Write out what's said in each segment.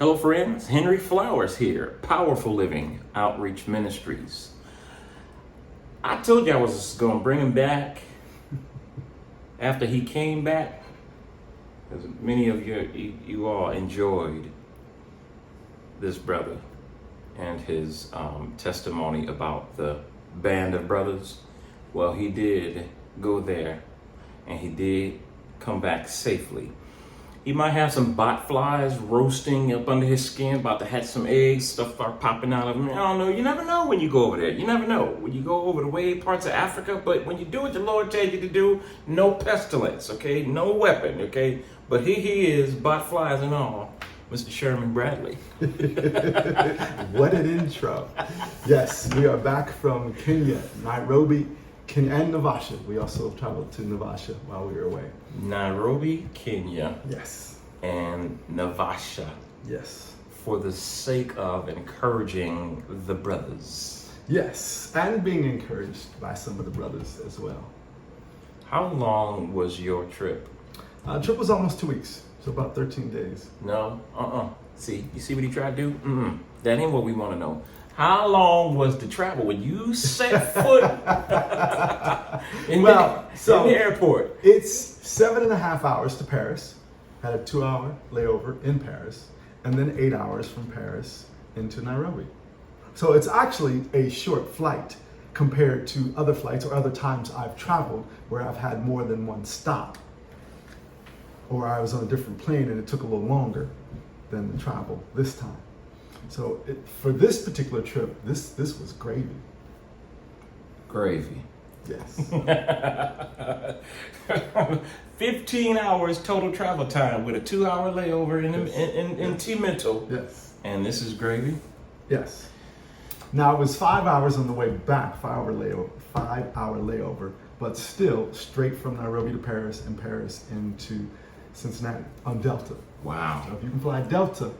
Hello friends, Henry Flowers here, Powerful Living Outreach Ministries. I told you I was going to bring him back after he came back, because many of you all enjoyed this brother and his testimony about the band of brothers. Well, he did go there and he did come back safely. He might have some bot flies roasting up under his skin, about to hatch some eggs, stuff start popping out of him. I don't know. You never know when you go over there. You never know when you go over the way parts of Africa. But when you do what the Lord tells you to do, no pestilence, okay? No weapon, okay? But here he is, bot flies and all, Mr. Sherman Bradley. What an intro. Yes, we are back from Kenya, Nairobi, Kenya, and Naivasha. We also traveled to Naivasha while we were away. Nairobi, Kenya. Yes. And Naivasha. Yes. For the sake of encouraging the brothers. Yes, and being encouraged by some of the brothers as well. How long was your trip? Trip was almost 2 weeks, so about 13 days. No, See, you see what he tried to do? That ain't what we want to know. How long was the travel when you set foot in the airport? It's 7.5 hours to Paris. Had a 2-hour layover in Paris, and then 8 hours from Paris into Nairobi. So it's actually a short flight compared to other flights or other times I've traveled where I've had more than one stop, or I was on a different plane and it took a little longer than the travel this time. So for this particular trip, this was gravy. Gravy. Yes. 15 hours total travel time with a 2-hour layover in Timento. Yes. And this is gravy? Yes. Now it was 5 hours on the way back, 5-hour layover, but still straight from Nairobi to Paris and Paris into Cincinnati on Delta. Wow. So if you can fly Delta,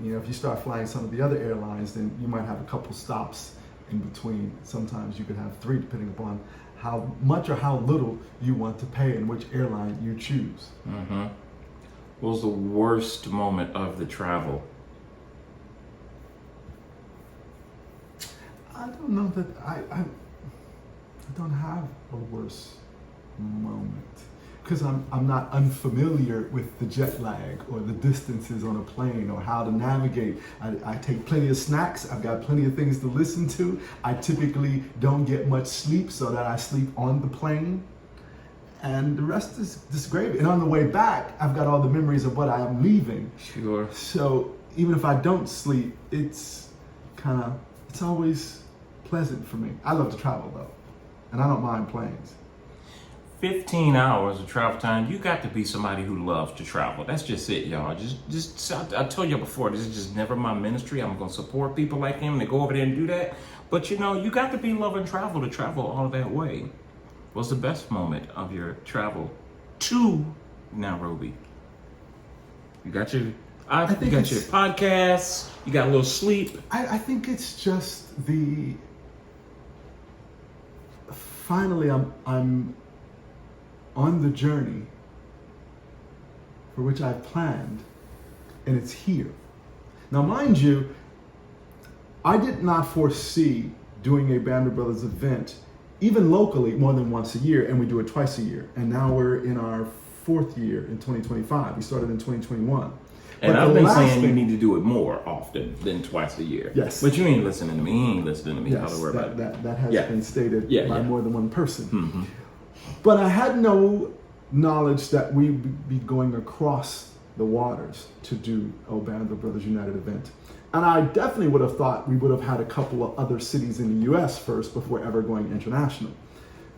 if you start flying some of the other airlines, then you might have a couple stops in between. Sometimes you could have 3, depending upon how much or how little you want to pay and which airline you choose. Mm-hmm. What was the worst moment of the travel? I don't know that I don't have a worst moment, because I'm not unfamiliar with the jet lag or the distances on a plane or how to navigate. I take plenty of snacks. I've got plenty of things to listen to. I typically don't get much sleep, so that I sleep on the plane. And the rest is just gravy. And on the way back, I've got all the memories of what I am leaving. Sure. So even if I don't sleep, it's always pleasant for me. I love to travel though, and I don't mind planes. 15 hours of travel time. You got to be somebody who loves to travel. That's just it, y'all. I told you before, this is just never my ministry. I'm going to support people like him to go over there and do that. But you got to be loving travel to travel all that way. What's the best moment of your travel to Nairobi? You got your podcasts. You got a little sleep. I think it's just finally I'm on the journey for which I planned, and it's here. Now, mind you, I did not foresee doing a Band of Brothers event, even locally, more than once a year, and we do it twice a year. And now we're in our 4th year in 2025. We started in 2021. And I've been saying you need to do it more often than twice a year. Yes. But you ain't listening to me. He ain't listening to me. Yes, that has been stated by more than one person. Mm-hmm. But I had no knowledge that we'd be going across the waters to do a Band of Brothers United event. And I definitely would have thought we would have had a couple of other cities in the U.S. first before ever going international.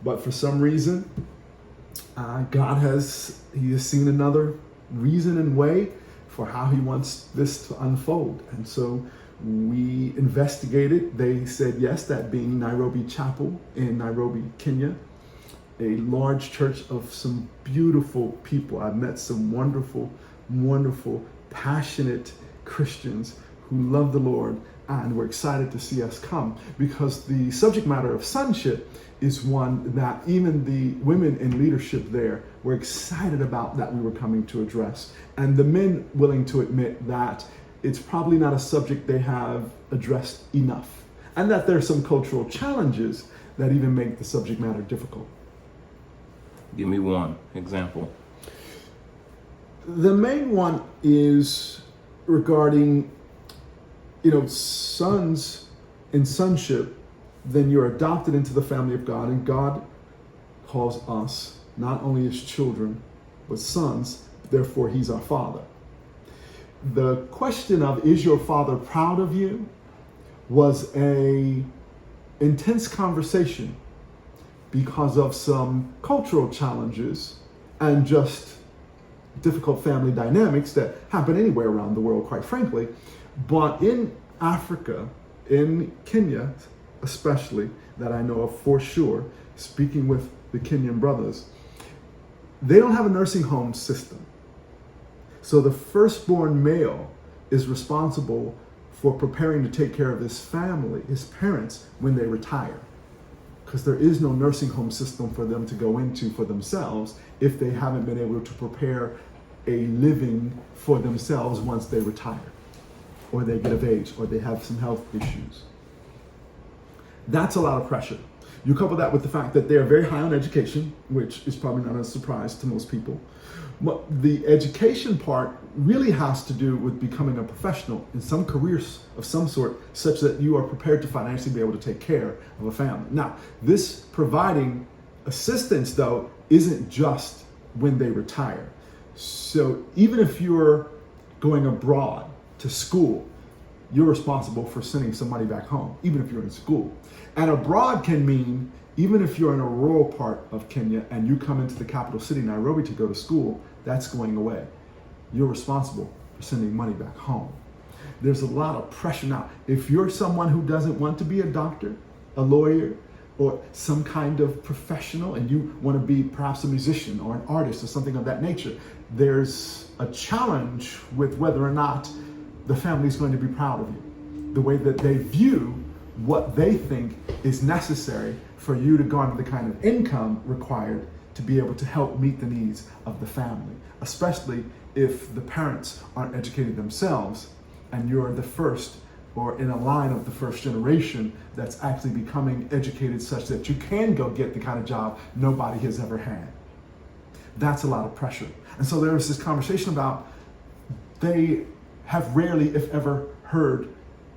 But for some reason, God has seen another reason and way for how he wants this to unfold. And so we investigated. They said yes, that being Nairobi Chapel in Nairobi, Kenya, a large church of some beautiful people. I've met some wonderful, wonderful, passionate Christians who love the Lord, and we're excited to see us come, because the subject matter of sonship is one that even the women in leadership there were excited about, that we were coming to address. And the men willing to admit that it's probably not a subject they have addressed enough. And that there's some cultural challenges that even make the subject matter difficult. Give me one example. The main one is regarding, sons in sonship. Then you're adopted into the family of God, and God calls us not only as children, but sons. Therefore, he's our father. The question of, is your father proud of you, was a intense conversation because of some cultural challenges and just difficult family dynamics that happen anywhere around the world, quite frankly. But in Africa, in Kenya especially, that I know of for sure, speaking with the Kenyan brothers, they don't have a nursing home system. So the firstborn male is responsible for preparing to take care of his family, his parents, when they retire. Because there is no nursing home system for them to go into for themselves if they haven't been able to prepare a living for themselves once they retire, or they get of age, or they have some health issues. That's a lot of pressure. You couple that with the fact that they are very high on education, which is probably not a surprise to most people. But the education part really has to do with becoming a professional in some careers of some sort, such that you are prepared to financially be able to take care of a family. Now, this providing assistance, though, isn't just when they retire. So even if you're going abroad to school, you're responsible for sending some money back home, even if you're in school. And abroad can mean, even if you're in a rural part of Kenya and you come into the capital city, Nairobi, to go to school, that's going away. You're responsible for sending money back home. There's a lot of pressure. Now, if you're someone who doesn't want to be a doctor, a lawyer, or some kind of professional, and you want to be perhaps a musician or an artist or something of that nature, there's a challenge with whether or not the family is going to be proud of you. The way that they view what they think is necessary for you to garner the kind of income required to be able to help meet the needs of the family, especially if the parents aren't educated themselves and you're the first, or in a line of the first generation that's actually becoming educated such that you can go get the kind of job nobody has ever had. That's a lot of pressure. And so there was this conversation about they have rarely, if ever, heard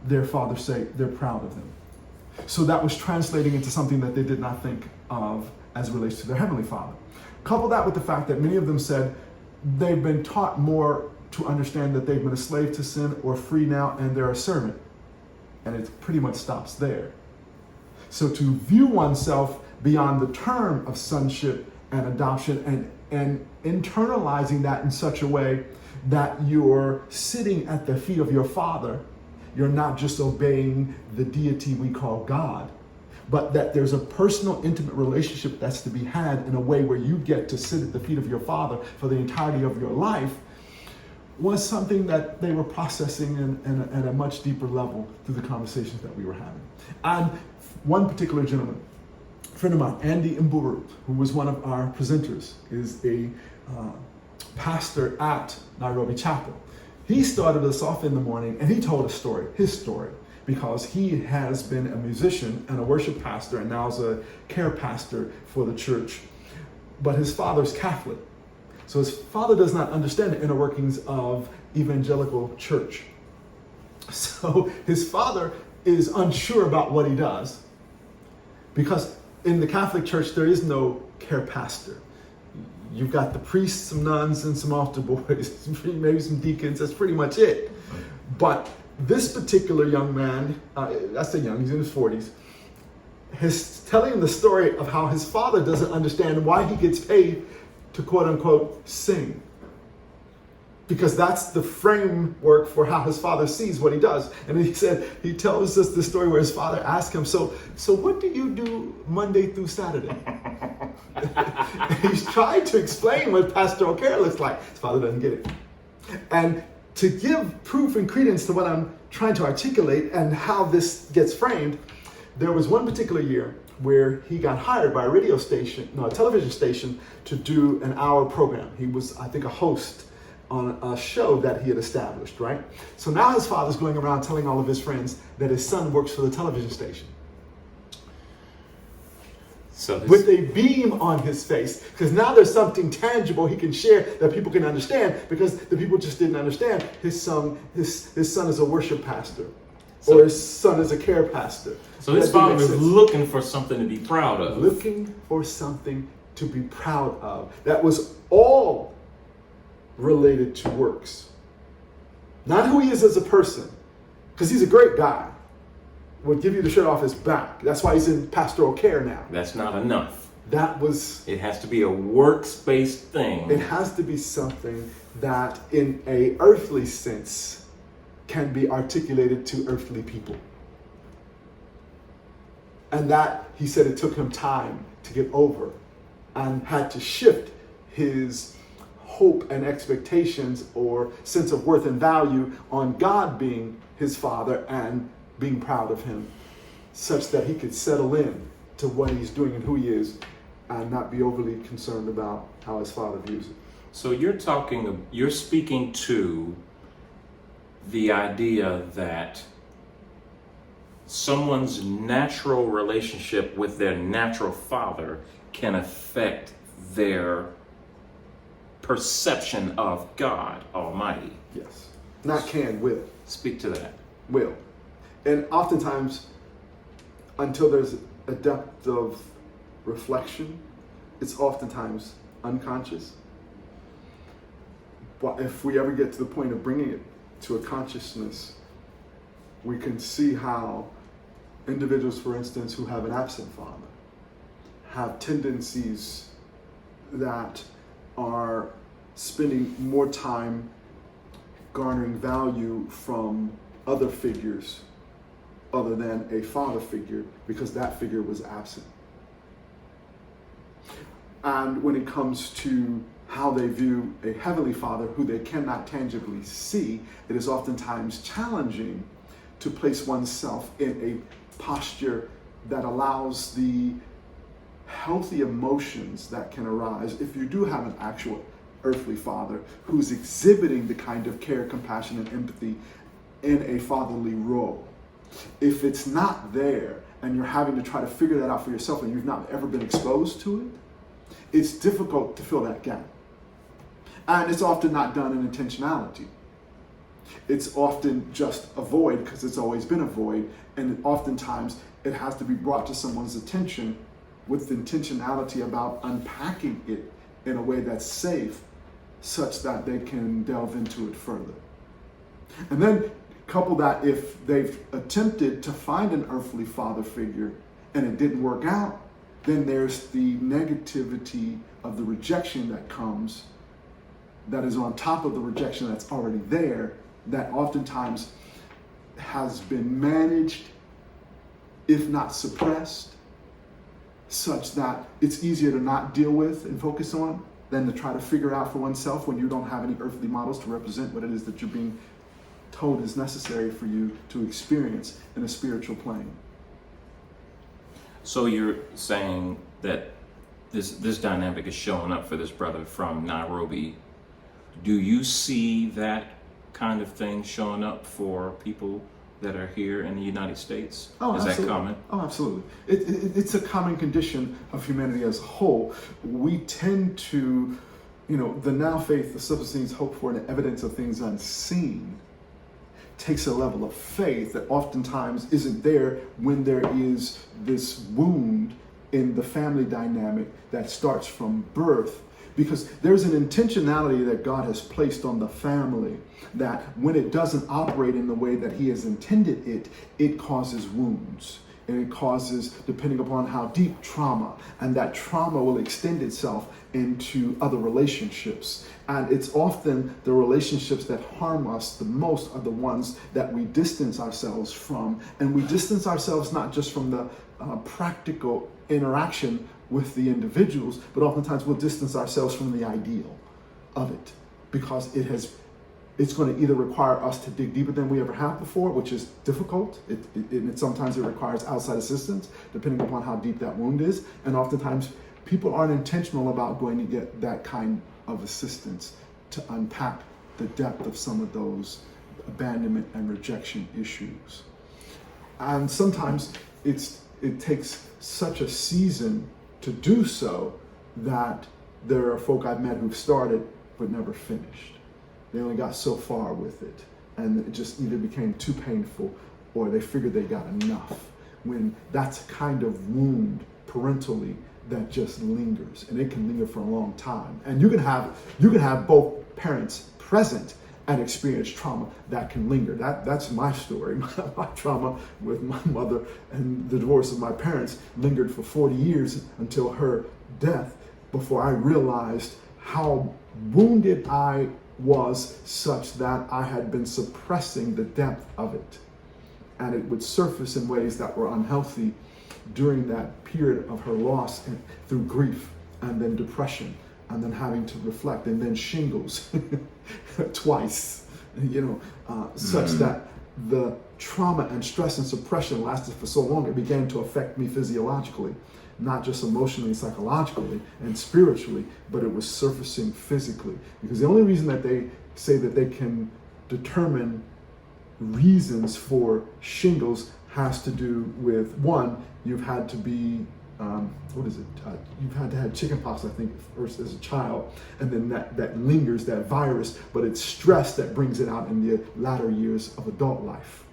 their father say they're proud of them. So that was translating into something that they did not think of as it relates to their Heavenly Father. Couple that with the fact that many of them said they've been taught more to understand that they've been a slave to sin or free now and they're a servant. And it pretty much stops there. So to view oneself beyond the term of sonship and adoption and internalizing that in such a way that you're sitting at the feet of your Father, you're not just obeying the deity we call God, but that there's a personal, intimate relationship that's to be had in a way where you get to sit at the feet of your Father for the entirety of your life, was something that they were processing at a much deeper level through the conversations that we were having. And one particular gentleman, a friend of mine, Andy Mburu, who was one of our presenters, is a pastor at Nairobi Chapel. He started us off in the morning and he told a story, his story, because he has been a musician and a worship pastor and now is a care pastor for the church. But his father's Catholic. So his father does not understand the inner workings of evangelical church. So his father is unsure about what he does, because in the Catholic Church there is no care pastor. You've got the priests, some nuns, and some altar boys, maybe some deacons. That's pretty much it. But this particular young man, I say young, he's in his 40s, is telling the story of how his father doesn't understand why he gets paid to quote unquote sing. Because that's the framework for how his father sees what he does. And he said, he tells us the story where his father asked him, so what do you do Monday through Saturday? He's trying to explain what pastoral care looks like. His father doesn't get it. And to give proof and credence to what I'm trying to articulate and how this gets framed, there was one particular year where he got hired by a television station to do an hour program. He was, I think, a host on a show that he had established, right? So now his father's going around telling all of his friends that his son works for the television station. So With a beam on his face, because now there's something tangible he can share that people can understand, because the people just didn't understand his son is a worship pastor, or his son is a care pastor. So his father is looking for something to be proud of. Looking for something to be proud of. That was all related to works. Not who he is as a person, because he's a great guy. Would give you the shirt off his back. That's why he's in pastoral care now. That's not enough. It has to be a works-based thing. It has to be something that in a earthly sense can be articulated to earthly people. And that, he said, it took him time to get over and had to shift his hope and expectations or sense of worth and value on God being his father and being proud of him, such that he could settle in to what he's doing and who he is and not be overly concerned about how his father views it. So you're speaking to the idea that someone's natural relationship with their natural father can affect their perception of God Almighty. Yes. Not can, will. Speak to that. Will. And oftentimes, until there's a depth of reflection, it's oftentimes unconscious. But if we ever get to the point of bringing it to a consciousness, we can see how individuals, for instance, who have an absent father, have tendencies that are spending more time garnering value from other figures other than a father figure, because that figure was absent. And when it comes to how they view a heavenly father who they cannot tangibly see, it is oftentimes challenging to place oneself in a posture that allows the healthy emotions that can arise if you do have an actual earthly father who's exhibiting the kind of care, compassion, and empathy in a fatherly role. If it's not there and you're having to try to figure that out for yourself and you've not ever been exposed to it, it's difficult to fill that gap. And it's often not done in intentionality. It's often just a void because it's always been a void, and oftentimes it has to be brought to someone's attention with intentionality about unpacking it in a way that's safe, such that they can delve into it further. And then couple that, if they've attempted to find an earthly father figure and it didn't work out, then there's the negativity of the rejection that comes, that is on top of the rejection that's already there, that oftentimes has been managed, if not suppressed, such that it's easier to not deal with and focus on than to try to figure out for oneself when you don't have any earthly models to represent what it is that you're being told is necessary for you to experience in a spiritual plane. So you're saying that this dynamic is showing up for this brother from Nairobi. Do you see that kind of thing showing up for people that are here in the United States? Oh, is absolutely. that common? Oh, absolutely. It's a common condition of humanity as a whole. We tend to, the now faith, the substance of things hoped for, and the evidence of things unseen, takes a level of faith that oftentimes isn't there when there is this wound in the family dynamic that starts from birth. Because there's an intentionality that God has placed on the family that when it doesn't operate in the way that he has intended it, it causes wounds. And it causes, depending upon how deep, trauma. And that trauma will extend itself into other relationships. And it's often the relationships that harm us the most are the ones that we distance ourselves from. And we distance ourselves not just from the practical interaction with the individuals, but oftentimes we'll distance ourselves from the ideal of it, because it's going to either require us to dig deeper than we ever have before, which is difficult. Sometimes it requires outside assistance, depending upon how deep that wound is. And oftentimes people aren't intentional about going to get that kind of assistance to unpack the depth of some of those abandonment and rejection issues. And sometimes it takes such a season to do so that there are folk I've met who've started but never finished. They only got so far with it, and it just either became too painful or they figured they got enough, when that's a kind of wound parentally that just lingers, and it can linger for a long time. And you can have both parents present and experience trauma that can linger. That's my story. My trauma with my mother and the divorce of my parents lingered for 40 years until her death, before I realized how wounded I was, such that I had been suppressing the depth of it. And it would surface in ways that were unhealthy during that period of her loss, and through grief and then depression and then having to reflect, and then shingles twice, such that the trauma and stress and suppression lasted for so long, it began to affect me physiologically, not just emotionally, psychologically, and spiritually, but it was surfacing physically. Because the only reason that they say that they can determine reasons for shingles has to do with, one, you've had to be, you've had to have chickenpox, I think, first as a child, and then that lingers, that virus, but it's stress that brings it out in the latter years of adult life.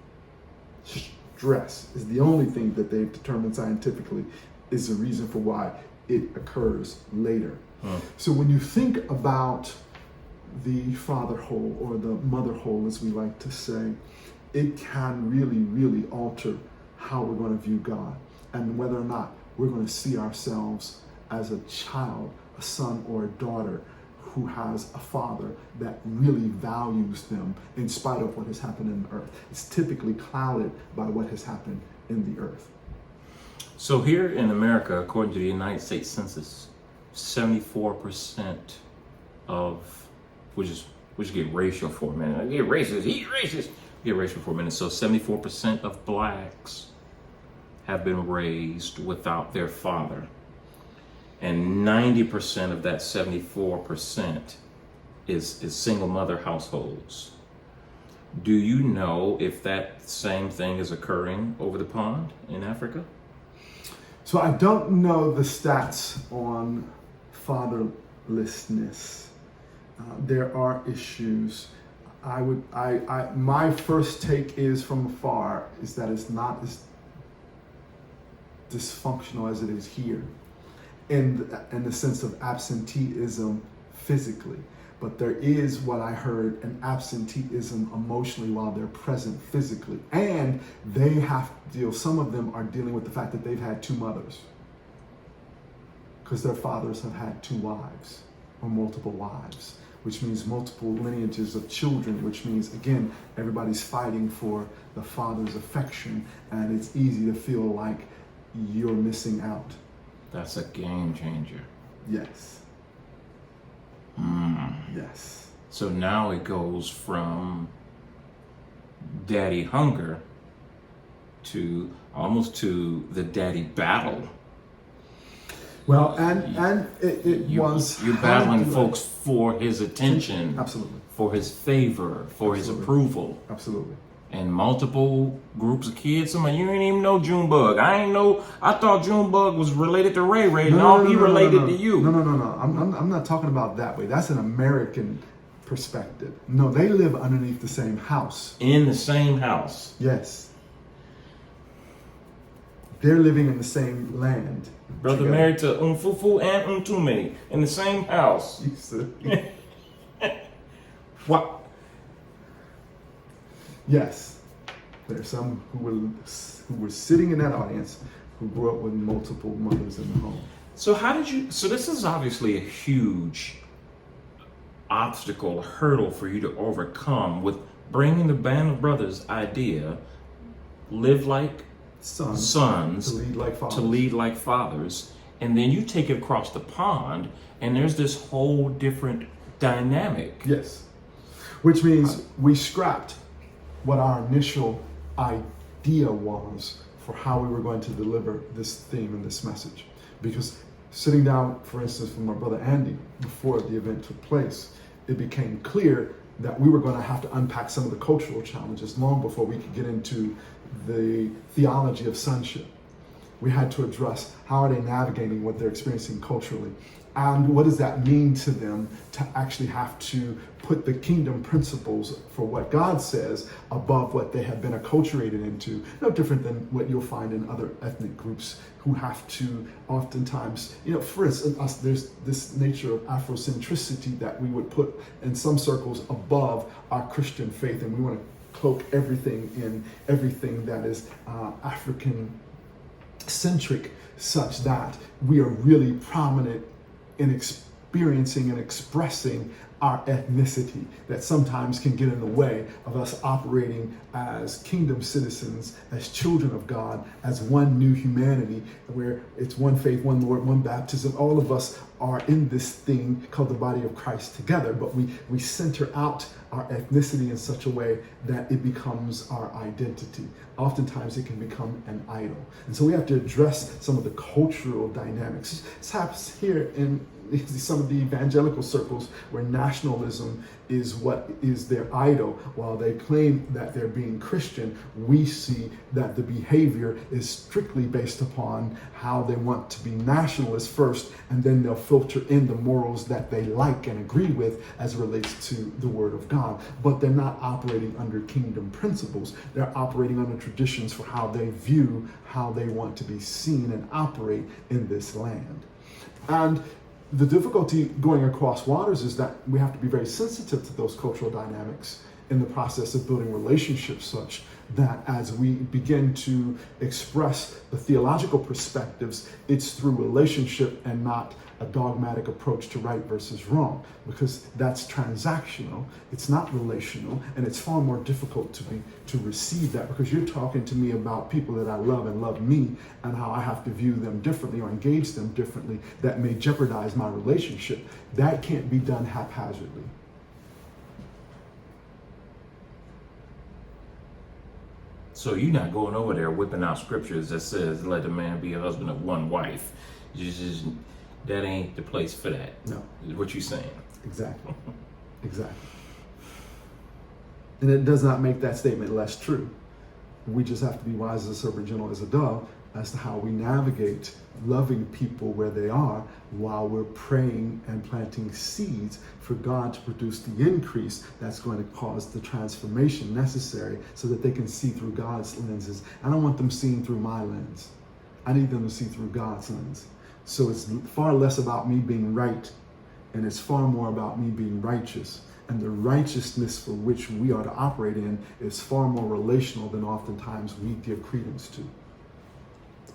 Stress is the only thing that they've determined scientifically is the reason for why it occurs later. So when you think about the father hole, or the mother hole, as we like to say, it can really, really alter how we're going to view God, and whether or not we're going to see ourselves as a child, a son or a daughter who has a father that really values them in spite of what has happened in the earth. It's typically clouded by what has happened in the earth. So here in America, according to the United States Census, 74% of, which get racial for a minute. I get racist, he's racist. Get racial for a minute. So 74% of blacks have been raised without their father. And 90% of that 74% is single mother households. Do you know if that same thing is occurring over the pond in Africa? So I don't know the stats on fatherlessness. There are issues. My first take is from afar is that it's not as dysfunctional as it is here, in the sense of absenteeism physically. But there is, what I heard, an absenteeism emotionally while they're present physically. And they have to deal, some of them are dealing with the fact that they've had two mothers, because their fathers have had two wives or multiple wives, which means multiple lineages of children, which means, again, everybody's fighting for the father's affection, and it's easy to feel like you're missing out. That's a game changer. Yes. Yes. So now it goes from daddy hunger to almost to the daddy battle. Well, and you're battling folks for his attention, absolutely, for his favor, for his approval, absolutely. And multiple groups of kids. Somebody, you ain't even know Junebug. I thought Junebug was related to Ray Ray. No, he related to you. No. I'm not talking about that way. That's an American perspective. No, they live underneath the same house. In the same house. Yes. They're living in the same land. Brother together. Married to Umfufu and Umtume in the same house. What? Yes, there are some who were sitting in that audience who grew up with multiple mothers in the home. So so this is obviously a huge obstacle, hurdle for you to overcome with bringing the Band of Brothers idea, live like sons, to lead like fathers, and then you take it across the pond and there's this whole different dynamic. Yes, which means we scrapped what our initial idea was for how we were going to deliver this theme and this message. Because sitting down, for instance, with my brother Andy, before the event took place, it became clear that we were going to have to unpack some of the cultural challenges long before we could get into the theology of sonship. We had to address how are they navigating what they're experiencing culturally, and what does that mean to them to actually have to put the kingdom principles for what God says above what they have been acculturated into. No different than what you'll find in other ethnic groups who have to oftentimes, for instance, us, there's this nature of Afrocentricity that we would put in some circles above our Christian faith, and we want to cloak everything in everything that is African centric, such that we are really prominent in experiencing and expressing our ethnicity that sometimes can get in the way of us operating as kingdom citizens, as children of God, as one new humanity, where it's one faith, one Lord, one baptism. All of us are in this thing called the body of Christ together, but we center out our ethnicity in such a way that it becomes our identity. Oftentimes it can become an idol. And so we have to address some of the cultural dynamics. This happens here in some of the evangelical circles where nationalism is what is their idol. While they claim that they're being Christian, we see that the behavior is strictly based upon how they want to be nationalists first, and then they'll filter in the morals that they like and agree with as it relates to the Word of God. But they're not operating under kingdom principles. They're operating under traditions for how they view how they want to be seen and operate in this land. And the difficulty going across waters is that we have to be very sensitive to those cultural dynamics in the process of building relationships, such that as we begin to express the theological perspectives, it's through relationship and not a dogmatic approach to right versus wrong, because that's transactional, it's not relational, and it's far more difficult to receive that, because you're talking to me about people that I love and love me, and how I have to view them differently or engage them differently that may jeopardize my relationship. That can't be done haphazardly. So you're not going over there whipping out scriptures that says, let a man be a husband of one wife. That ain't the place for that. No. Is what you're saying. Exactly. Exactly. And it does not make that statement less true. We just have to be wise as a serpent, gentle as a dove, as to how we navigate loving people where they are while we're praying and planting seeds for God to produce the increase that's going to cause the transformation necessary so that they can see through God's lenses. I don't want them seeing through my lens. I need them to see through God's lens. So it's far less about me being right, and it's far more about me being righteous. And the righteousness for which we are to operate in is far more relational than oftentimes we give credence to.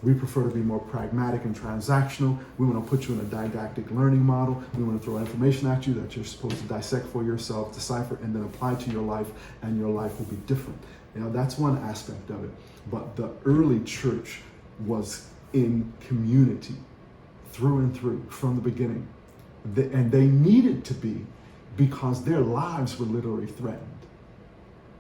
We prefer to be more pragmatic and transactional. We want to put you in a didactic learning model. We want to throw information at you that you're supposed to dissect for yourself, decipher, and then apply to your life, and your life will be different. That's one aspect of it. But the early church was in community through and through from the beginning. And they needed to be, because their lives were literally threatened.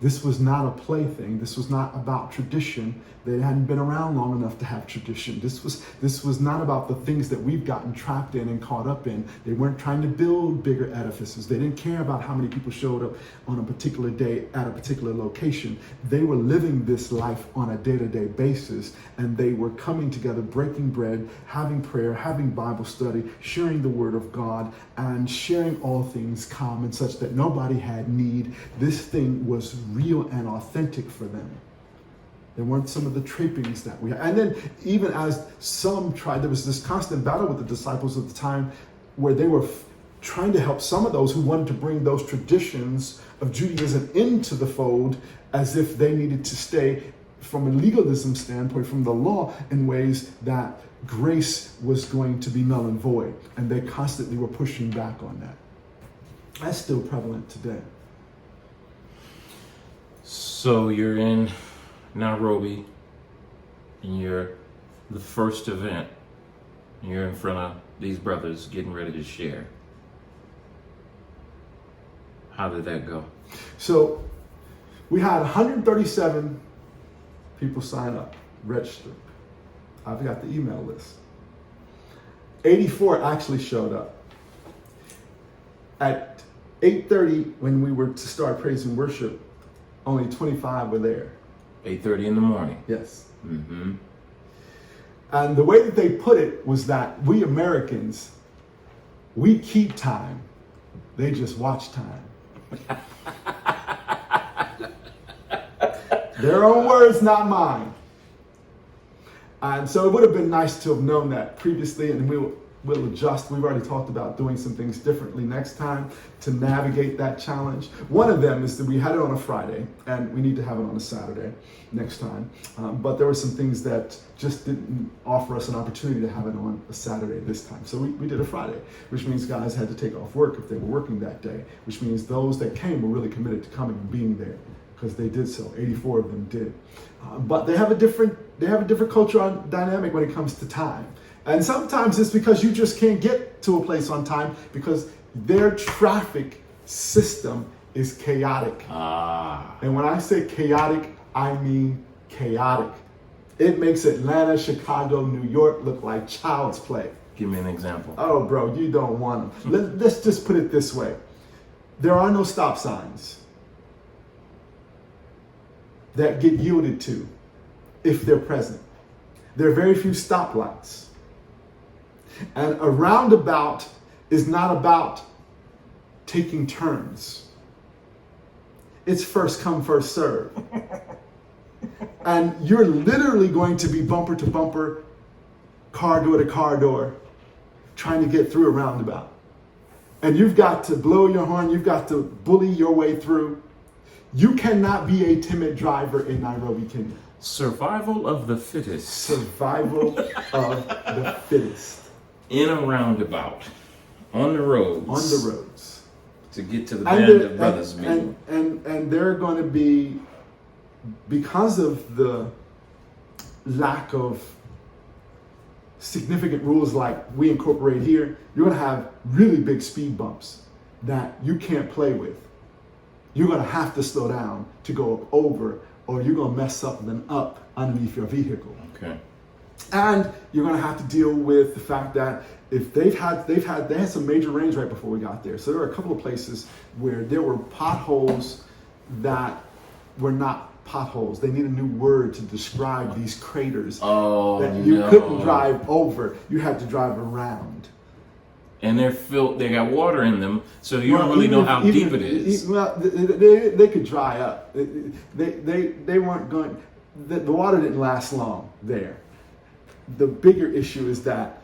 This was not a plaything. This was not about tradition. They hadn't been around long enough to have tradition. This was not about the things that we've gotten trapped in and caught up in. They weren't trying to build bigger edifices. They didn't care about how many people showed up on a particular day at a particular location. They were living this life on a day-to-day basis, and they were coming together, breaking bread, having prayer, having Bible study, sharing the Word of God, and sharing all things common, such that nobody had need. This thing was real and authentic for them. There weren't some of the trappings that we had. And then even as some tried, there was this constant battle with the disciples at the time where they were trying to help some of those who wanted to bring those traditions of Judaism into the fold, as if they needed to stay from a legalism standpoint, from the law, in ways that grace was going to be null and void. And they constantly were pushing back on that. That's still prevalent today. So you're in Nairobi, and you're the first event, and you're in front of these brothers getting ready to share. How did that go? So we had 137 people sign up, register. I've got the email list. 84 actually showed up. At 8:30 when we were to start praise and worship, only 25 were there. 8:30 in the morning. Yes. Mm-hmm. And the way that they put it was that we Americans, we keep time. They just watch time. Their own words, not mine. And so it would have been nice to have known that previously, and we'll adjust. We've already talked about doing some things differently next time to navigate that challenge. One of them is that we had it on a Friday, and we need to have it on a Saturday next time. But there were some things that just didn't offer us an opportunity to have it on a Saturday this time. So we did a Friday, which means guys had to take off work if they were working that day, which means those that came were really committed to coming and being there, because they did so. 84 of them did. But they have a different cultural dynamic when it comes to time. And sometimes it's because you just can't get to a place on time because their traffic system is chaotic. And when I say chaotic, I mean chaotic. It makes Atlanta, Chicago, New York look like child's play. Give me an example. Oh, bro, you don't want them. Let's just put it this way. There are no stop signs that get yielded to if they're present. There are very few stoplights. And a roundabout is not about taking turns. It's first come, first serve. And you're literally going to be bumper to bumper, car door to car door, trying to get through a roundabout. And you've got to blow your horn, you've got to bully your way through. You cannot be a timid driver in Nairobi, Kenya. Survival of the fittest. Survival of the fittest. In a roundabout. On the roads. On the roads. To get to the band of brothers meeting. And there are going to be, because of the lack of significant rules like we incorporate here, you're going to have really big speed bumps that you can't play with. You're going to have to slow down to go over, or you're going to mess something up underneath your vehicle. Okay. And you're going to have to deal with the fact that if they had some major rains right before we got there. So there were a couple of places where there were potholes that were not potholes. They need a new word to describe these craters that you couldn't drive over. You had to drive around. And they're filled. They got water in them, so you don't really know how deep it is. Well, they could dry up. They weren't going. The water didn't last long there. The bigger issue is that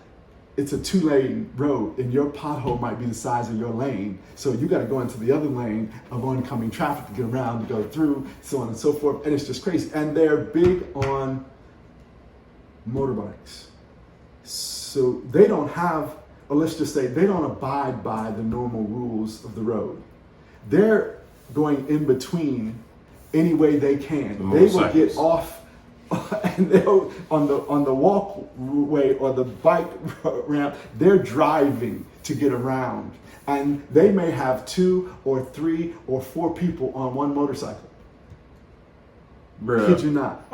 it's a 2-lane road, and your pothole might be the size of your lane. So you got to go into the other lane of oncoming traffic to get around, to go through, so on and so forth. And it's just crazy. And they're big on motorbikes, so they don't have. Or let's just say they don't abide by the normal rules of the road. They're going in between any way they can. They will get off and they'll on the walkway or the bike ramp. They're driving to get around, and they may have 2 or 3 or 4 people on one motorcycle. Bruh. Kid you not.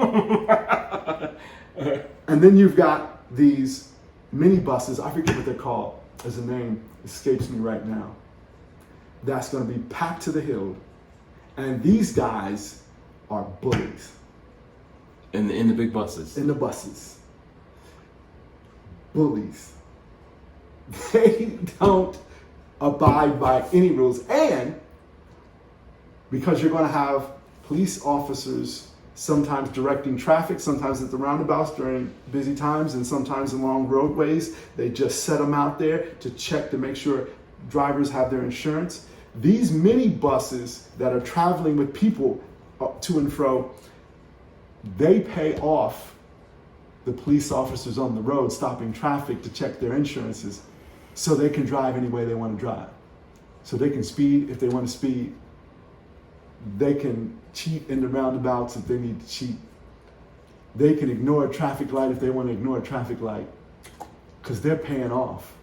And then you've got these minibuses, I forget what they're called, as the name escapes me right now, that's going to be packed to the hill. And these guys are bullies. In the big buses. In the buses. Bullies. They don't abide by any rules. And because you're going to have police officers sometimes directing traffic, sometimes at the roundabouts during busy times, and sometimes along roadways. They just set them out there to check to make sure drivers have their insurance. These mini buses that are traveling with people to and fro, they pay off the police officers on the road stopping traffic to check their insurances so they can drive any way they want to drive. So they can speed if they want to speed. They can cheat in the roundabouts if they need to cheat. They can ignore a traffic light if they want to ignore a traffic light, because they're paying off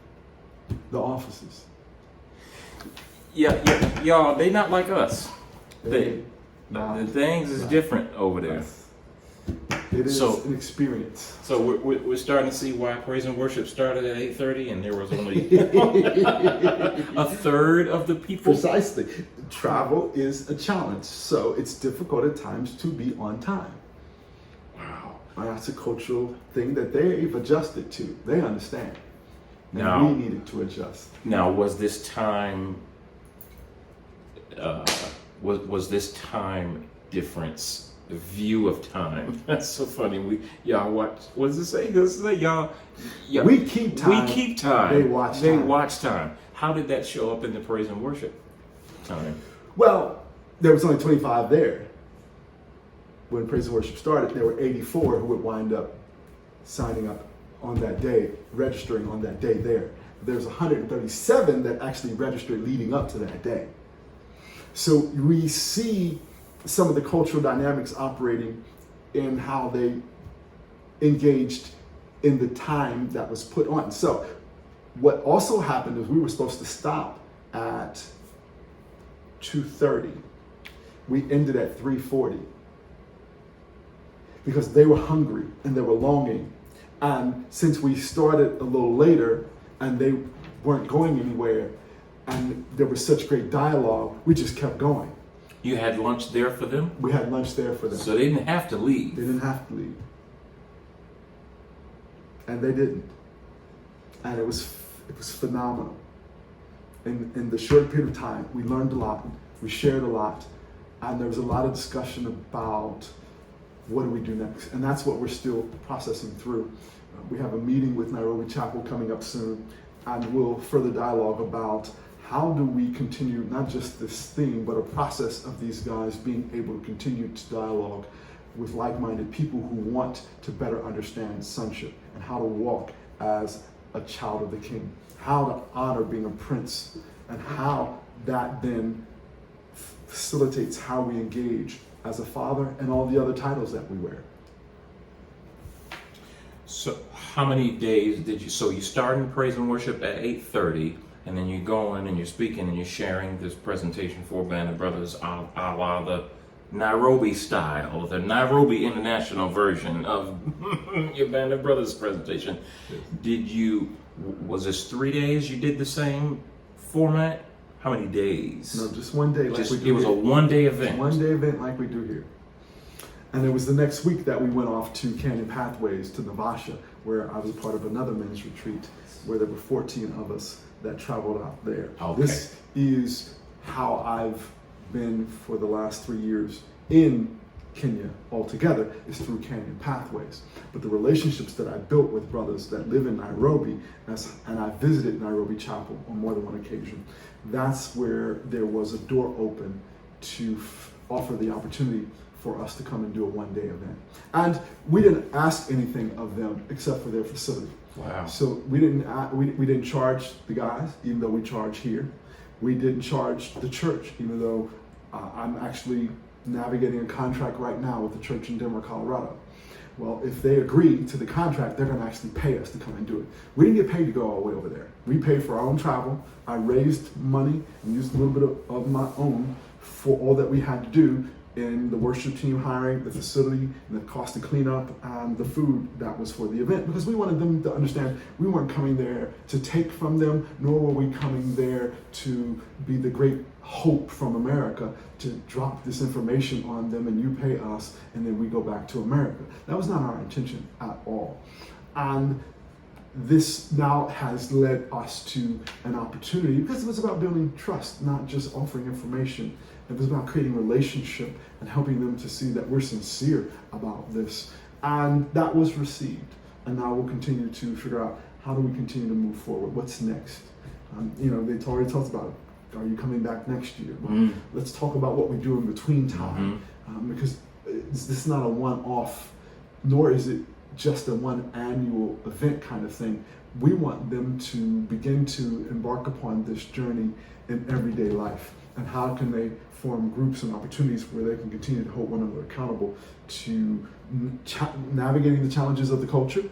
the officers. Yeah, y'all, they not like us. The things is different over there. It is So- an experience. So we're starting to see why praise and worship started at 8:30, and there was only a third of the people. Precisely. Travel is a challenge, so it's difficult at times to be on time. Wow. And that's a cultural thing that they've adjusted to. They understand. And Now- we needed to adjust. Now, was this time? Was this time difference? The view of time. That's so funny. Y'all watch. What does it say? Does it say y'all? We keep time. We keep time. They watch They time. watch time. How did that show up in the praise and worship time? Well, there was only 25 there. When praise and worship started, there were 84 who would wind up signing up on that day, registering on that day there. There's 137 that actually registered leading up to that day. So we see some of the cultural dynamics operating in how they engaged in the time that was put on. So what also happened is we were supposed to stop at 2:30. We ended at 3:40 because they were hungry and they were longing. And since we started a little later and they weren't going anywhere and there was such great dialogue, we just kept going. You had lunch there for them, We had lunch there for them. so they didn't have to leave. They didn't have to leave. And they didn't. And it was phenomenal. In the short period of time, we learned a lot, we shared a lot, and there was a lot of discussion about what do we do next? And that's what we're still processing through. We have a meeting with Nairobi Chapel coming up soon, and we'll further dialogue about how do we continue not just this theme, but a process of these guys being able to continue to dialogue with like-minded people who want to better understand sonship and how to walk as a child of the King, how to honor being a prince, and how that then facilitates how we engage as a father and all the other titles that we wear. So, how many days did you? So you start in praise and worship at 8:30, and then you go in and you're speaking and you're sharing this presentation for Band of Brothers, a la the Nairobi style, the Nairobi international version of your Band of Brothers presentation. Yes. Was this 3 days you did the same format? How many days? No, just one day. It was a one-day event. One day event like we do here. And it was the next week that we went off to Canyon Pathways to Navasha, where I was part of another men's retreat, where there were 14 of us that traveled out there. Okay. This is how I've been for the last 3 years in Kenya altogether, is through Canyon Pathways. But the relationships that I built with brothers that live in Nairobi, and I visited Nairobi Chapel on more than one occasion, that's where there was a door open to offer the opportunity for us to come and do a one-day event. And we didn't ask anything of them except for their facility. Wow. So we didn't charge the guys, even though we charge here. We didn't charge the church, even though I'm actually navigating a contract right now with the church in Denver, Colorado. Well, if they agree to the contract, they're going to actually pay us to come and do it. We didn't get paid to go all the way over there. We paid for our own travel. I raised money and used a little bit of my own for all that we had to do in the worship team hiring, the facility, and the cost of cleanup, and the food that was for the event, because we wanted them to understand we weren't coming there to take from them, nor were we coming there to be the great hope from America to drop this information on them and you pay us and then we go back to America. That was not our intention at all. And this now has led us to an opportunity, because it was about building trust, not just offering information. It was about creating relationship and helping them to see that we're sincere about this. And that was received. And now we'll continue to figure out, how do we continue to move forward? What's next? They already talked about, are you coming back next year? Well, let's talk about what we do in between time. Because this is not a one-off, nor is it just a one annual event kind of thing. We want them to begin to embark upon this journey in everyday life. And how can they form groups and opportunities where they can continue to hold one another accountable to navigating the challenges of the culture,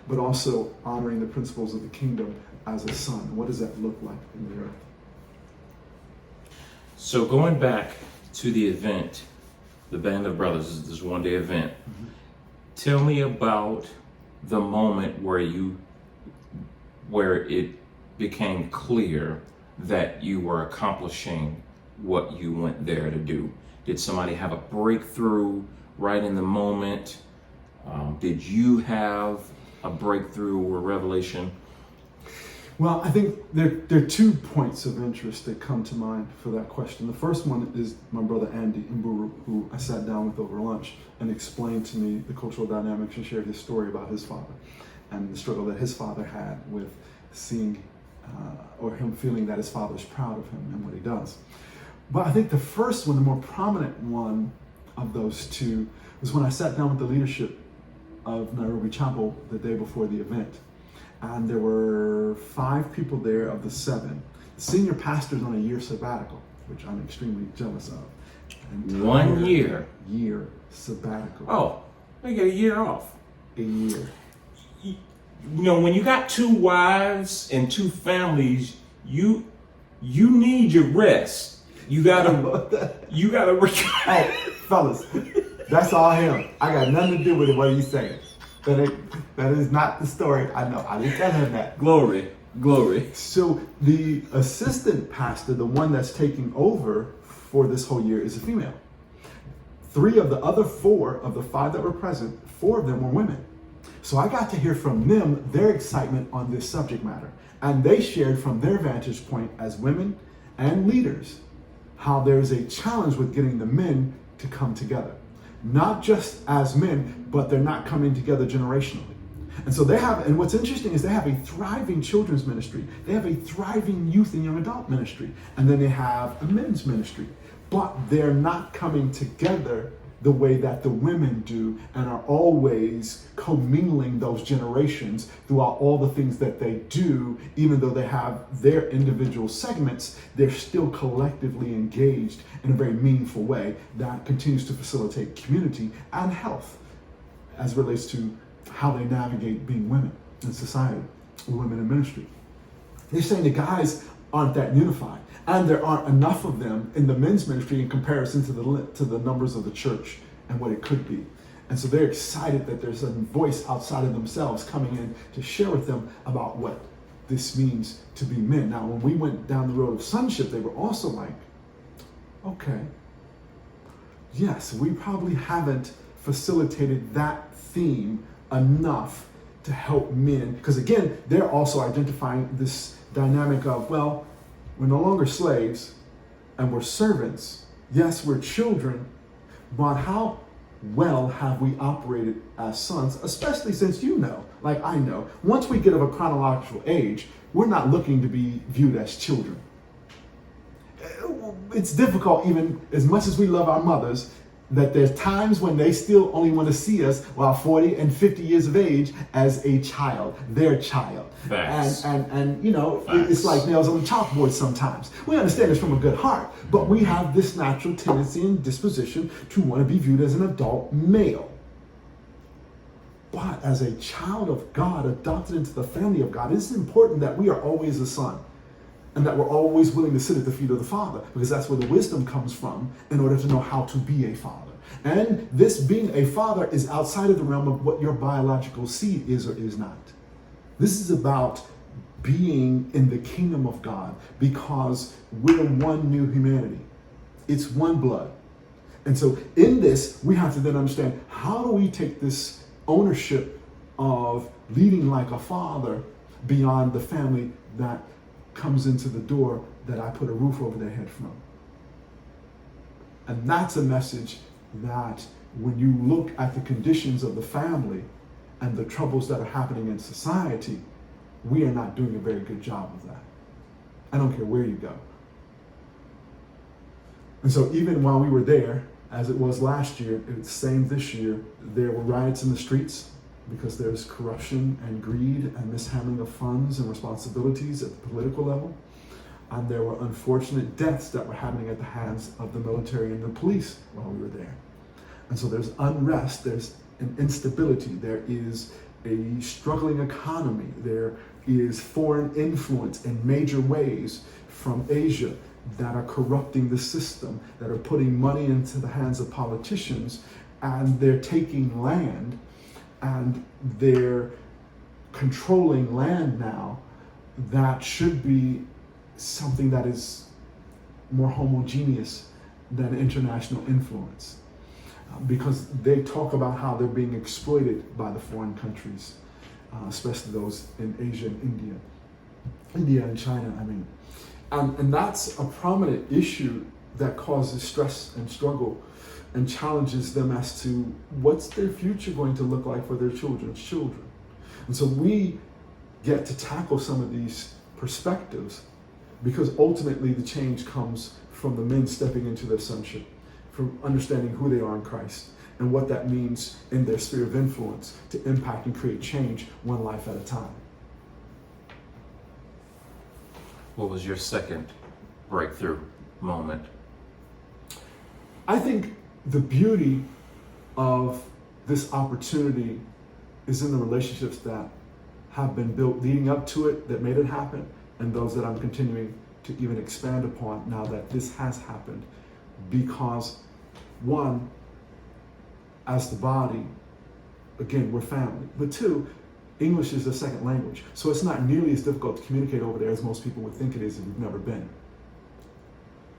but also honoring the principles of the kingdom as a son. What does that look like in the earth? So going back to the event, the Band of Brothers is this one-day event. Tell me about the moment where it became clear that you were accomplishing what you went there to do. Did somebody have a breakthrough right in the moment? Did you have a breakthrough or revelation? Well, I think there are 2 points of interest that come to mind for that question. The first one is my brother Andy Mburu, who I sat down with over lunch and explained to me the cultural dynamics and shared his story about his father and the struggle that his father had with seeing or him feeling that his father's proud of him and what he does. But I think the first one, the more prominent one of those 2, was when I sat down with the leadership of Nairobi Chapel the day before the event. And there were 5 people there of the 7. The senior pastor's on a year sabbatical, which I'm extremely jealous of. 1 year? Year sabbatical. Oh, they get a year off. A year. You know, when you got 2 wives and 2 families, you need your rest. You gotta Hey, fellas, that's all him. I got nothing to do with it, what he's saying. That is not the story. I know. I didn't tell him that. Glory. So the assistant pastor, the one that's taking over for this whole year, is a female. 3 of the other 4 of the 5 that were present, 4 of them were women. So I got to hear from them their excitement on this subject matter. And they shared from their vantage point as women and leaders how there's a challenge with getting the men to come together. Not just as men, but they're not coming together generationally. And so and what's interesting is they have a thriving children's ministry. They have a thriving youth and young adult ministry. And then they have a men's ministry. But they're not coming together the way that the women do and are always commingling those generations throughout all the things that they do. Even though they have their individual segments, they're still collectively engaged in a very meaningful way that continues to facilitate community and health as it relates to how they navigate being women in society, or women in ministry. They're saying the guys aren't that unified, and there aren't enough of them in the men's ministry in comparison to the numbers of the church and what it could be. And so they're excited that there's a voice outside of themselves coming in to share with them about what this means to be men. Now, when we went down the road of sonship, they were also like, okay, yes, we probably haven't facilitated that theme enough to help men, because again, they're also identifying this dynamic of, well, we're no longer slaves and we're servants. Yes, we're children, but how well have we operated as sons, especially since like I know, once we get of a chronological age, we're not looking to be viewed as children. It's difficult, even as much as we love our mothers, that there's times when they still only want to see us while 40 and 50 years of age as a child, their child. Facts. And it's like nails on the chalkboard sometimes. We understand this from a good heart, but we have this natural tendency and disposition to want to be viewed as an adult male. But as a child of God, adopted into the family of God, it's important that we are always a son. And that we're always willing to sit at the feet of the Father, because that's where the wisdom comes from in order to know how to be a father. And this being a father is outside of the realm of what your biological seed is or is not. This is about being in the kingdom of God, because we're one new humanity. It's one blood. And so in this, we have to then understand, how do we take this ownership of leading like a father beyond the family that comes into the door that I put a roof over their head from? And that's a message that when you look at the conditions of the family and the troubles that are happening in society, we are not doing a very good job of that. I don't care where you go. And so even while we were there, as it was last year, it's the same this year, there were riots in the streets, because there's corruption and greed and mishandling of funds and responsibilities at the political level. And there were unfortunate deaths that were happening at the hands of the military and the police while we were there. And so there's unrest, there's an instability, there is a struggling economy, there is foreign influence in major ways from Asia that are corrupting the system, that are putting money into the hands of politicians, and they're taking land and they're controlling land now that should be something that is more homogeneous than international influence. Because they talk about how they're being exploited by the foreign countries, especially those in Asia and India and China, I mean. And that's a prominent issue that causes stress and struggle and challenges them as to what's their future going to look like for their children's children. And so we get to tackle some of these perspectives because ultimately the change comes from the men stepping into their sonship, from understanding who they are in Christ and what that means in their sphere of influence to impact and create change one life at a time. What was your second breakthrough moment? I think the beauty of this opportunity is in the relationships that have been built leading up to it that made it happen, and those that I'm continuing to even expand upon now that this has happened. Because one, as the body, again, we're family. But two, English is their second language. So it's not nearly as difficult to communicate over there as most people would think it is if you've never been.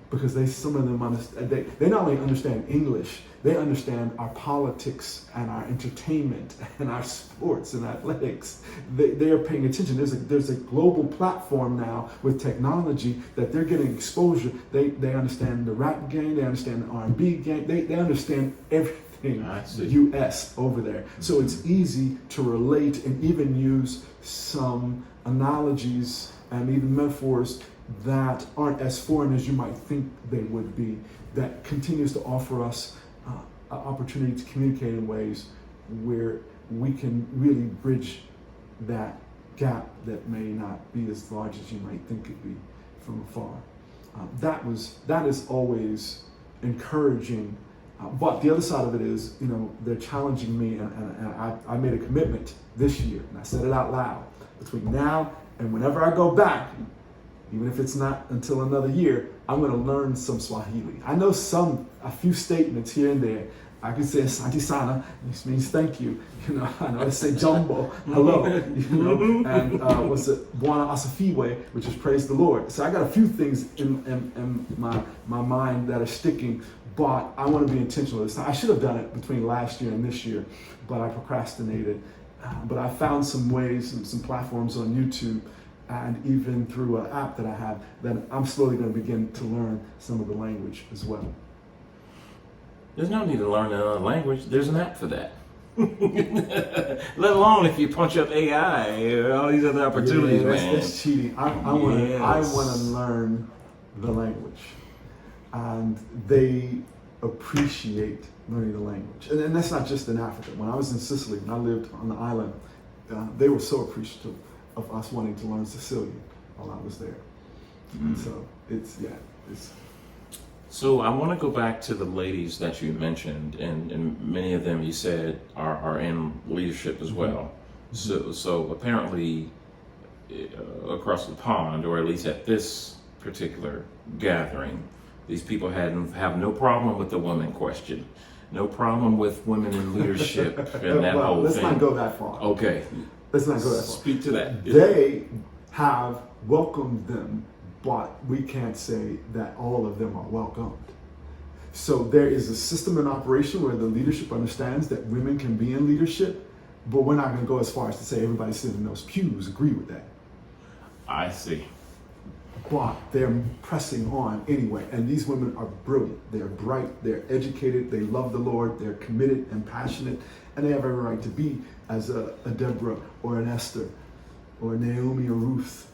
Because some of them understand, they not only understand English, they understand our politics and our entertainment and our sports and athletics. They are paying attention. There's a global platform now with technology that they're getting exposure. They understand the rap game, they understand the R&B game, they understand everything US over there. So it's easy to relate and even use some analogies and even metaphors that aren't as foreign as you might think they would be, that continues to offer us an opportunity to communicate in ways where we can really bridge that gap that may not be as large as you might think it be from afar. That is always encouraging, but the other side of it is, they're challenging me, and I made a commitment this year, and I said it out loud, between now and whenever I go back, even if it's not until another year, I'm going to learn some Swahili. I know a few statements here and there. I can say "Asante sana," which means thank you. I know how to say "Jumbo," hello. And what's it? "Bwana asifiwe," which is praise the Lord. So I got a few things in my mind that are sticking, but I want to be intentional this time. I should have done it between last year and this year, but I procrastinated. But I found some ways and some platforms on YouTube, and even through an app that I have, that I'm slowly going to begin to learn some of the language as well. There's no need to learn another language. There's an app for that. Let alone if you punch up AI or all these other opportunities, man. That's cheating. I want to learn the language, and they appreciate learning the language. And that's not just in Africa. When I was in Sicily, when I lived on the island, they were so appreciative of us wanting to learn Sicilian while I was there. And so it's. So I want to go back to the ladies that you mentioned, and many of them you said are in leadership as well. So apparently across the pond, or at least at this particular gathering, these people have no problem with the women question, no problem with women in leadership and that whole let's thing. Let's not go that far. Okay. Let's not go that far. Speak to that. They have welcomed them, but we can't say that all of them are welcomed. So there is a system in operation where the leadership understands that women can be in leadership, but we're not going to go as far as to say everybody sitting in those pews agree with that. I see. But they're pressing on anyway. And these women are brilliant. They're bright. They're educated. They love the Lord. They're committed and passionate. And they have every right to be as a Deborah or an Esther or a Naomi or Ruth,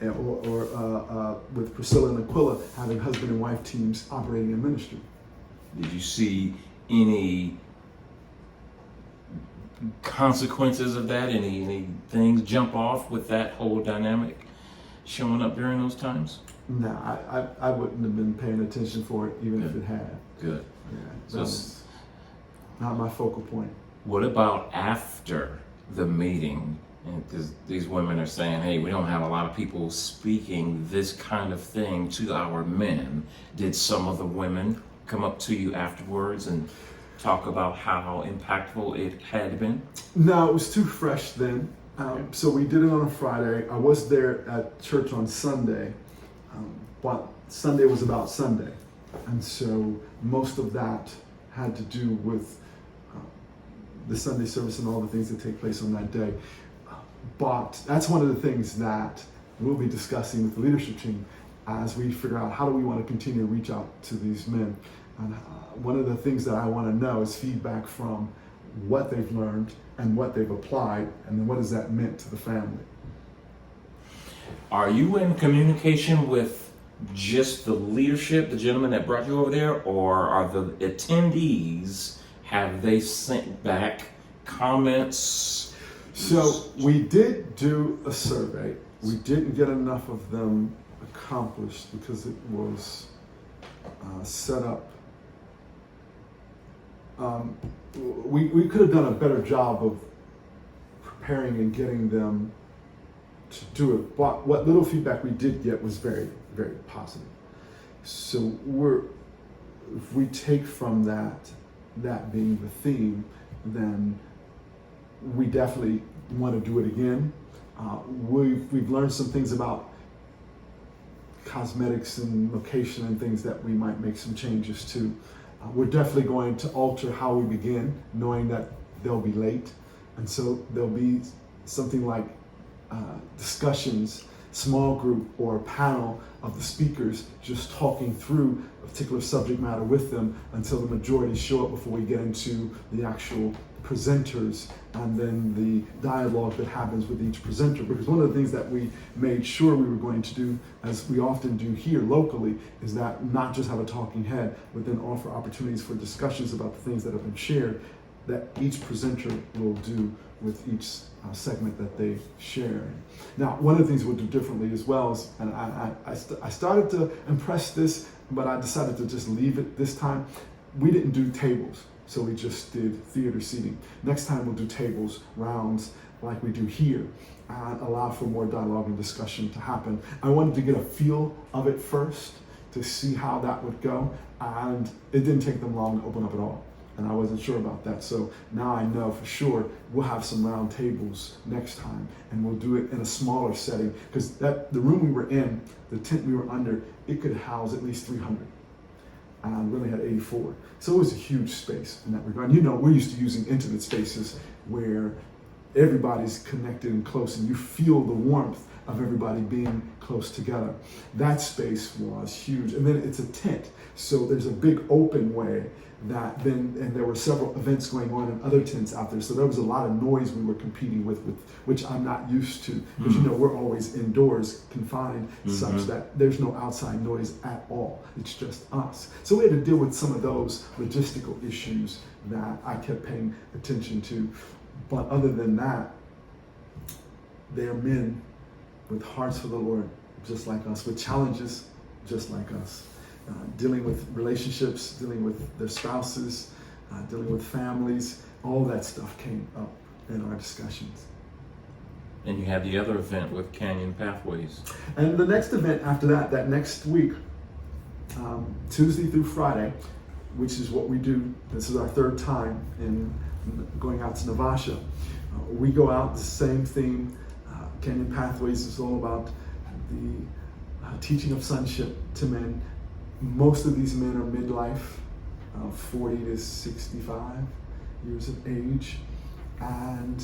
or with Priscilla and Aquila having husband and wife teams operating in ministry. Did you see any consequences of that? Any things jump off with that whole dynamic showing up during those times? No, I wouldn't have been paying attention for it even if it had. Good. Yeah, that's not my focal point. What about after the meeting? Because these women are saying, hey, we don't have a lot of people speaking this kind of thing to our men. Did some of the women come up to you afterwards and talk about how impactful it had been? No, it was too fresh then. So we did it on a Friday. I was there at church on Sunday, but Sunday was about Sunday. And so most of that had to do with the Sunday service and all the things that take place on that day. But that's one of the things that we'll be discussing with the leadership team as we figure out how do we want to continue to reach out to these men. And one of the things that I want to know is feedback from what they've learned and what they've applied, and then what has that meant to the family. Are you in communication with just the leadership, the gentleman that brought you over there, or are the attendees, have they sent back comments? So we did do a survey. We didn't get enough of them accomplished because it was set up. We could have done a better job of preparing and getting them to do it. But what little feedback we did get was very, very positive. So if we take from that being the theme, then we definitely want to do it again. We've learned some things about cosmetics and location and things that we might make some changes to. We're definitely going to alter how we begin, knowing that they'll be late. And so there'll be something like discussions, small group or panel of the speakers just talking through a particular subject matter with them until the majority show up before we get into the actual presenters and then the dialogue that happens with each presenter. Because one of the things that we made sure we were going to do, as we often do here locally, is that not just have a talking head, but then offer opportunities for discussions about the things that have been shared that each presenter will do with each segment that they share. Now, one of the things we'll do differently as well is, and I started to impress this, but I decided to just leave it this time. We didn't do tables, so we just did theater seating. Next time we'll do tables, rounds, like we do here, and allow for more dialogue and discussion to happen. I wanted to get a feel of it first to see how that would go, and it didn't take them long to open up at all. And I wasn't sure about that. So now I know for sure we'll have some round tables next time, and we'll do it in a smaller setting, because the room we were in, the tent we were under, it could house at least 300. And we only had 84. So it was a huge space in that regard. And we're used to using intimate spaces where everybody's connected and close, and you feel the warmth of everybody being close together. That space was huge. And then it's a tent, so there's a big open way and there were several events going on in other tents out there, so there was a lot of noise we were competing with which I'm not used to, because we're always indoors confined, such that there's no outside noise at all. It's just us. So we had to deal with some of those logistical issues that I kept paying attention to. But other than that, they're men with hearts for the Lord, just like us, with challenges just like us. Dealing with relationships, dealing with their spouses, dealing with families, all that stuff came up in our discussions. And you have the other event with Canyon Pathways. And the next event after that next week, Tuesday through Friday, which is what we do, this is our third time in going out to Navasha. We go out, the same theme. Canyon Pathways is all about the teaching of sonship to men. Most of these men are midlife, 40 to 65 years of age. And,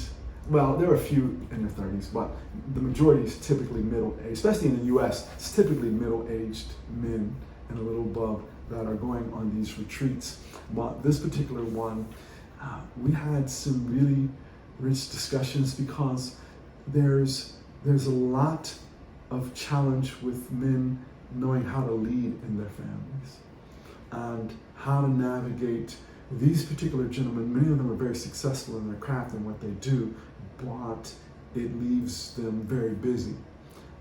well, there are a few in their 30s, but the majority is typically middle-aged, especially in the U.S., it's typically middle-aged men and a little above that are going on these retreats. But this particular one, we had some really rich discussions, because there's a lot of challenge with men knowing how to lead in their families and how to navigate these particular gentlemen. Many of them are very successful in their craft and what they do, but it leaves them very busy.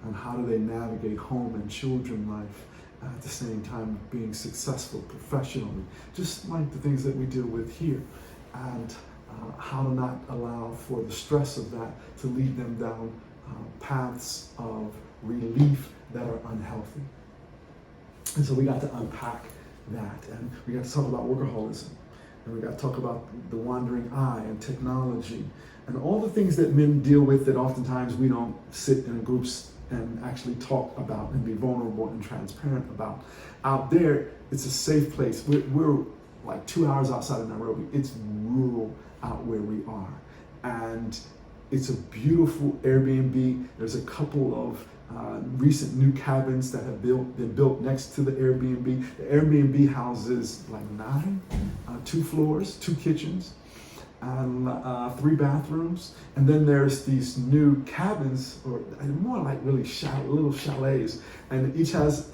And how do they navigate home and children life at the same time being successful professionally, just like the things that we deal with here, and how to not allow for the stress of that to lead them down paths of relief that are unhealthy. And so we got to unpack that, and we got to talk about workaholism, and we got to talk about the wandering eye and technology and all the things that men deal with that oftentimes we don't sit in groups and actually talk about and be vulnerable and transparent about. Out there, it's a safe place. We're like 2 hours outside of Nairobi. It's rural out where we are. And it's a beautiful Airbnb. There's a couple of recent new cabins that have been built next to the Airbnb. The Airbnb houses like 2 floors, 2 kitchens, and 3 bathrooms. And then there's these new cabins, or more like really little chalets, and each has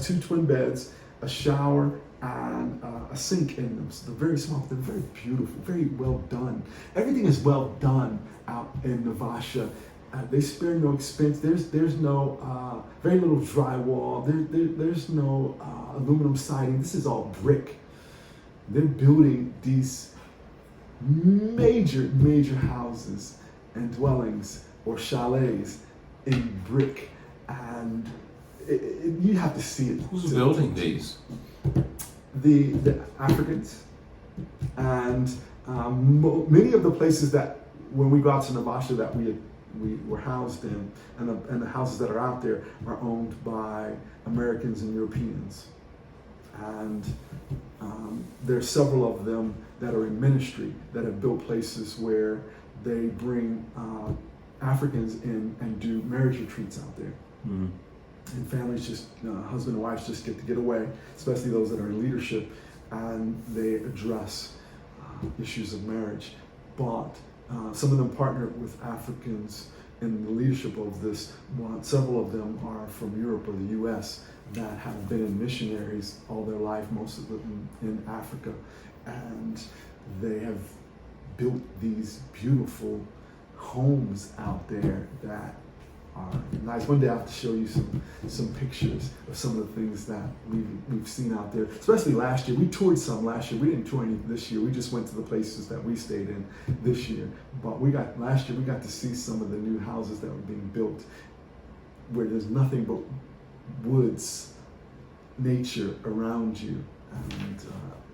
2 twin beds, a shower, and a sink in them. So they're very small. They're very beautiful, very well done. Everything is well done out in Navasha. They spare no expense. There's no very little drywall. There's no aluminum siding. This is all brick. They're building these major houses and dwellings or chalets in brick, and you have to see it. Who's building these? The Africans, and many of the places that when we go out to Navasha that we were housed in, and the houses that are out there are owned by Americans and Europeans. And there's several of them that are in ministry that have built places where they bring Africans in and do marriage retreats out there. Mm. And families just, husband and wives just get away, especially those that are in leadership, and they address issues of marriage. But some of them partner with Africans in the leadership of this. Several of them are from Europe or the U.S. that have been in missionaries all their life, most of them in Africa, and they have built these beautiful homes out there that are nice. One day I'll have to show you some pictures of some of the things that we've seen out there. Especially last year, we toured some last year. We didn't tour any this year. We just went to the places that we stayed in this year. But last year we got to see some of the new houses that were being built, where there's nothing but woods, nature around you, and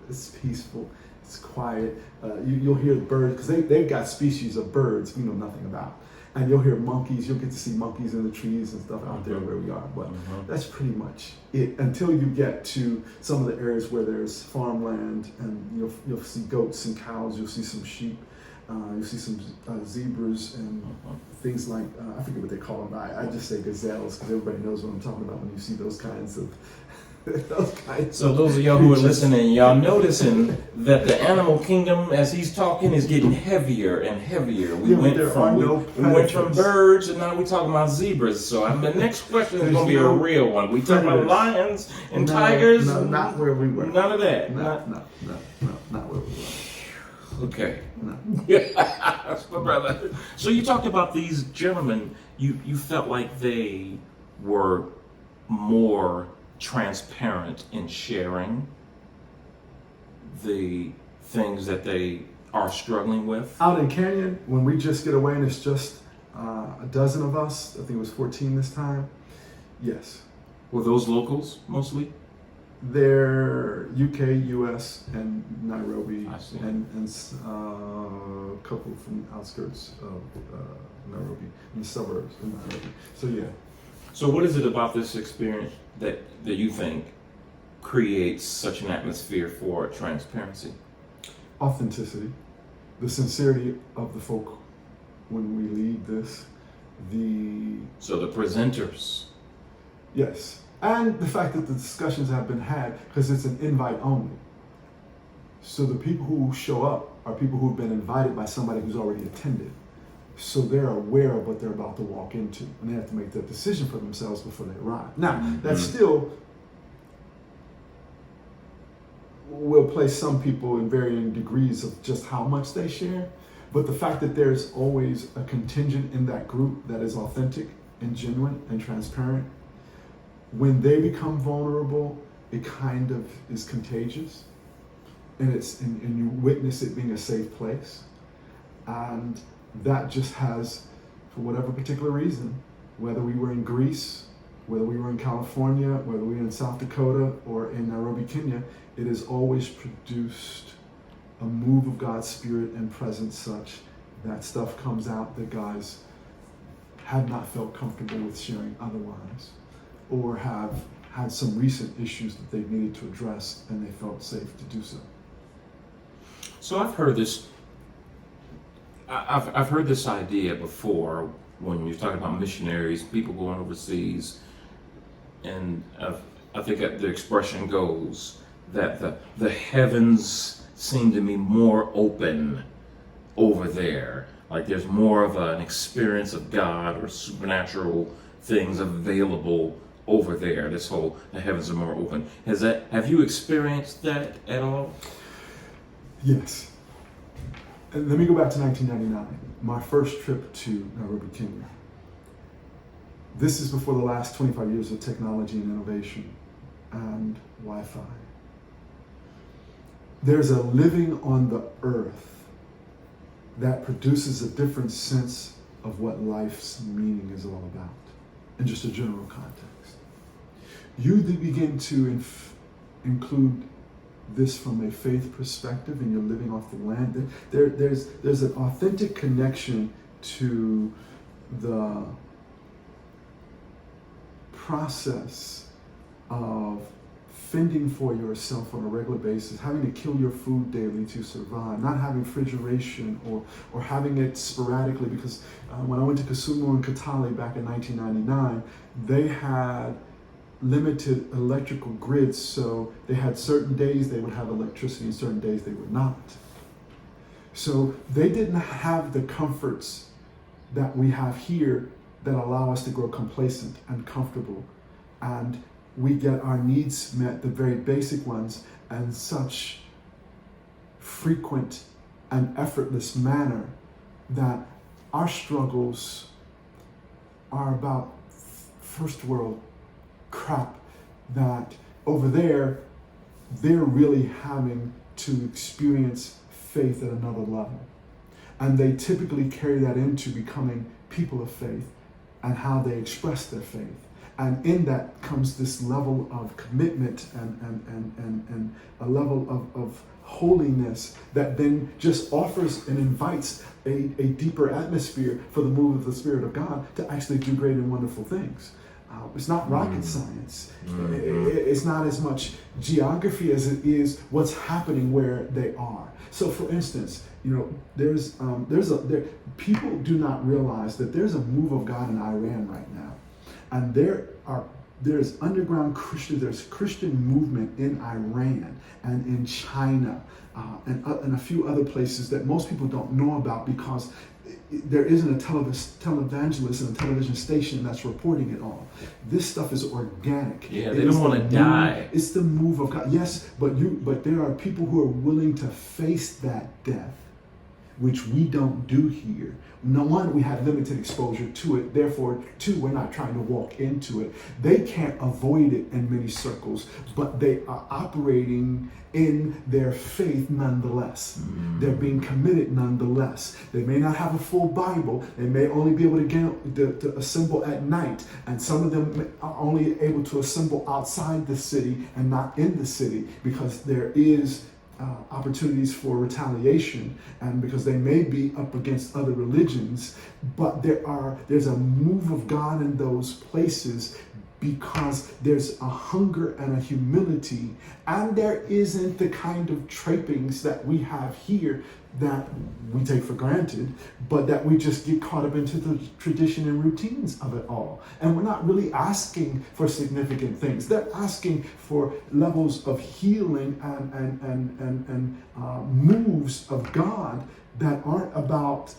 it's peaceful. It's quiet. You'll hear birds, because they've got species of birds we know nothing about. And you'll hear monkeys. You'll get to see monkeys in the trees and stuff out there where we are. But that's pretty much it, until you get to some of the areas where there's farmland, and you'll see goats and cows. You'll see some sheep. You'll see some zebras and things like, I forget what they call them. I just say gazelles, because everybody knows what I'm talking about when you see those kinds of So those of y'all who are listening, y'all noticing that the animal kingdom, as he's talking, is getting heavier and heavier. We went from birds, and now we're talking about zebras. So the next question is going to be a real one. We talking about lions and tigers? No, not where we were. None of that. No, not where we were. Okay. No. That's my brother. So you talked about these gentlemen. You felt like they were more transparent in sharing the things that they are struggling with. Out in Canyon, when we just get away and it's just a dozen of us, I think it was 14 this time, yes. Were those locals mostly? They're UK, US, and Nairobi, I see. and a couple from the outskirts of Nairobi, in the suburbs of Nairobi. So yeah. So what is it about this experience that you think creates such an atmosphere for transparency? Authenticity, the sincerity of the folk when we lead this, So the presenters. Yes, and the fact that the discussions have been had, because it's an invite only. So the people who show up are people who've been invited by somebody who's already attended. So they're aware of what they're about to walk into, and they have to make that decision for themselves before they arrive. Now, that still will place some people in varying degrees of just how much they share, but the fact that there's always a contingent in that group that is authentic and genuine and transparent, when they become vulnerable, it kind of is contagious, and you witness it being a safe place, and that just has, for whatever particular reason, whether we were in Greece Whether we were in California, whether we were in South Dakota, or in Nairobi, Kenya, it has always produced a move of God's Spirit and presence such that stuff comes out that guys have not felt comfortable with sharing otherwise, or have had some recent issues that they've needed to address and they felt safe to do so. So I've heard this. I've heard this idea before when you're talking about missionaries, people going overseas, and I think that the expression goes that the heavens seem to be more open over there. Like there's more of an experience of God or supernatural things available over there. This whole, the heavens are more open. Have you experienced that at all? Yes. Let me go back to 1999, my first trip to Nairobi, Kenya. This is before the last 25 years of technology and innovation and Wi-Fi. There's a living on the earth that produces a different sense of what life's meaning is all about, in just a general context. You begin to include this from a faith perspective, and you're living off the land. There's an authentic connection to the process of fending for yourself on a regular basis, having to kill your food daily to survive, not having refrigeration or having it sporadically, because when I went to Kisumu and Kitale back in 1999, they had limited electrical grids, so they had certain days they would have electricity and certain days they would not. So they didn't have the comforts that we have here that allow us to grow complacent and comfortable, and we get our needs met, the very basic ones, in such frequent and effortless manner that our struggles are about first world crap, that over there they're really having to experience faith at another level, and they typically carry that into becoming people of faith and how they express their faith. And in that comes this level of commitment and a level of holiness that then just offers and invites a deeper atmosphere for the move of the Spirit of God to actually do great and wonderful things. It's not rocket science. It's not as much geography as it is what's happening where they are. So, for instance, people do not realize that there's a move of God in Iran right now, and there's underground there's Christian movement in Iran and in China and a few other places that most people don't know about, because there isn't a televangelist and a television station that's reporting it all. This stuff is organic. Yeah, they don't want to die. It's the move of God. Yes, but there are people who are willing to face that death, which we don't do here. No one, we have limited exposure to it. Therefore, two, we're not trying to walk into it. They can't avoid it in many circles, but they are operating in their faith nonetheless. They're being committed nonetheless. They may not have a full Bible. They may only be able to assemble at night, and some of them are only able to assemble outside the city and not in the city, because there is opportunities for retaliation, and because they may be up against other religions. But there's a move of God in those places, because there's a hunger and a humility, and there isn't the kind of trappings that we have here that we take for granted, but that we just get caught up into the tradition and routines of it all. And we're not really asking for significant things. They're asking for levels of healing and moves of God that aren't about,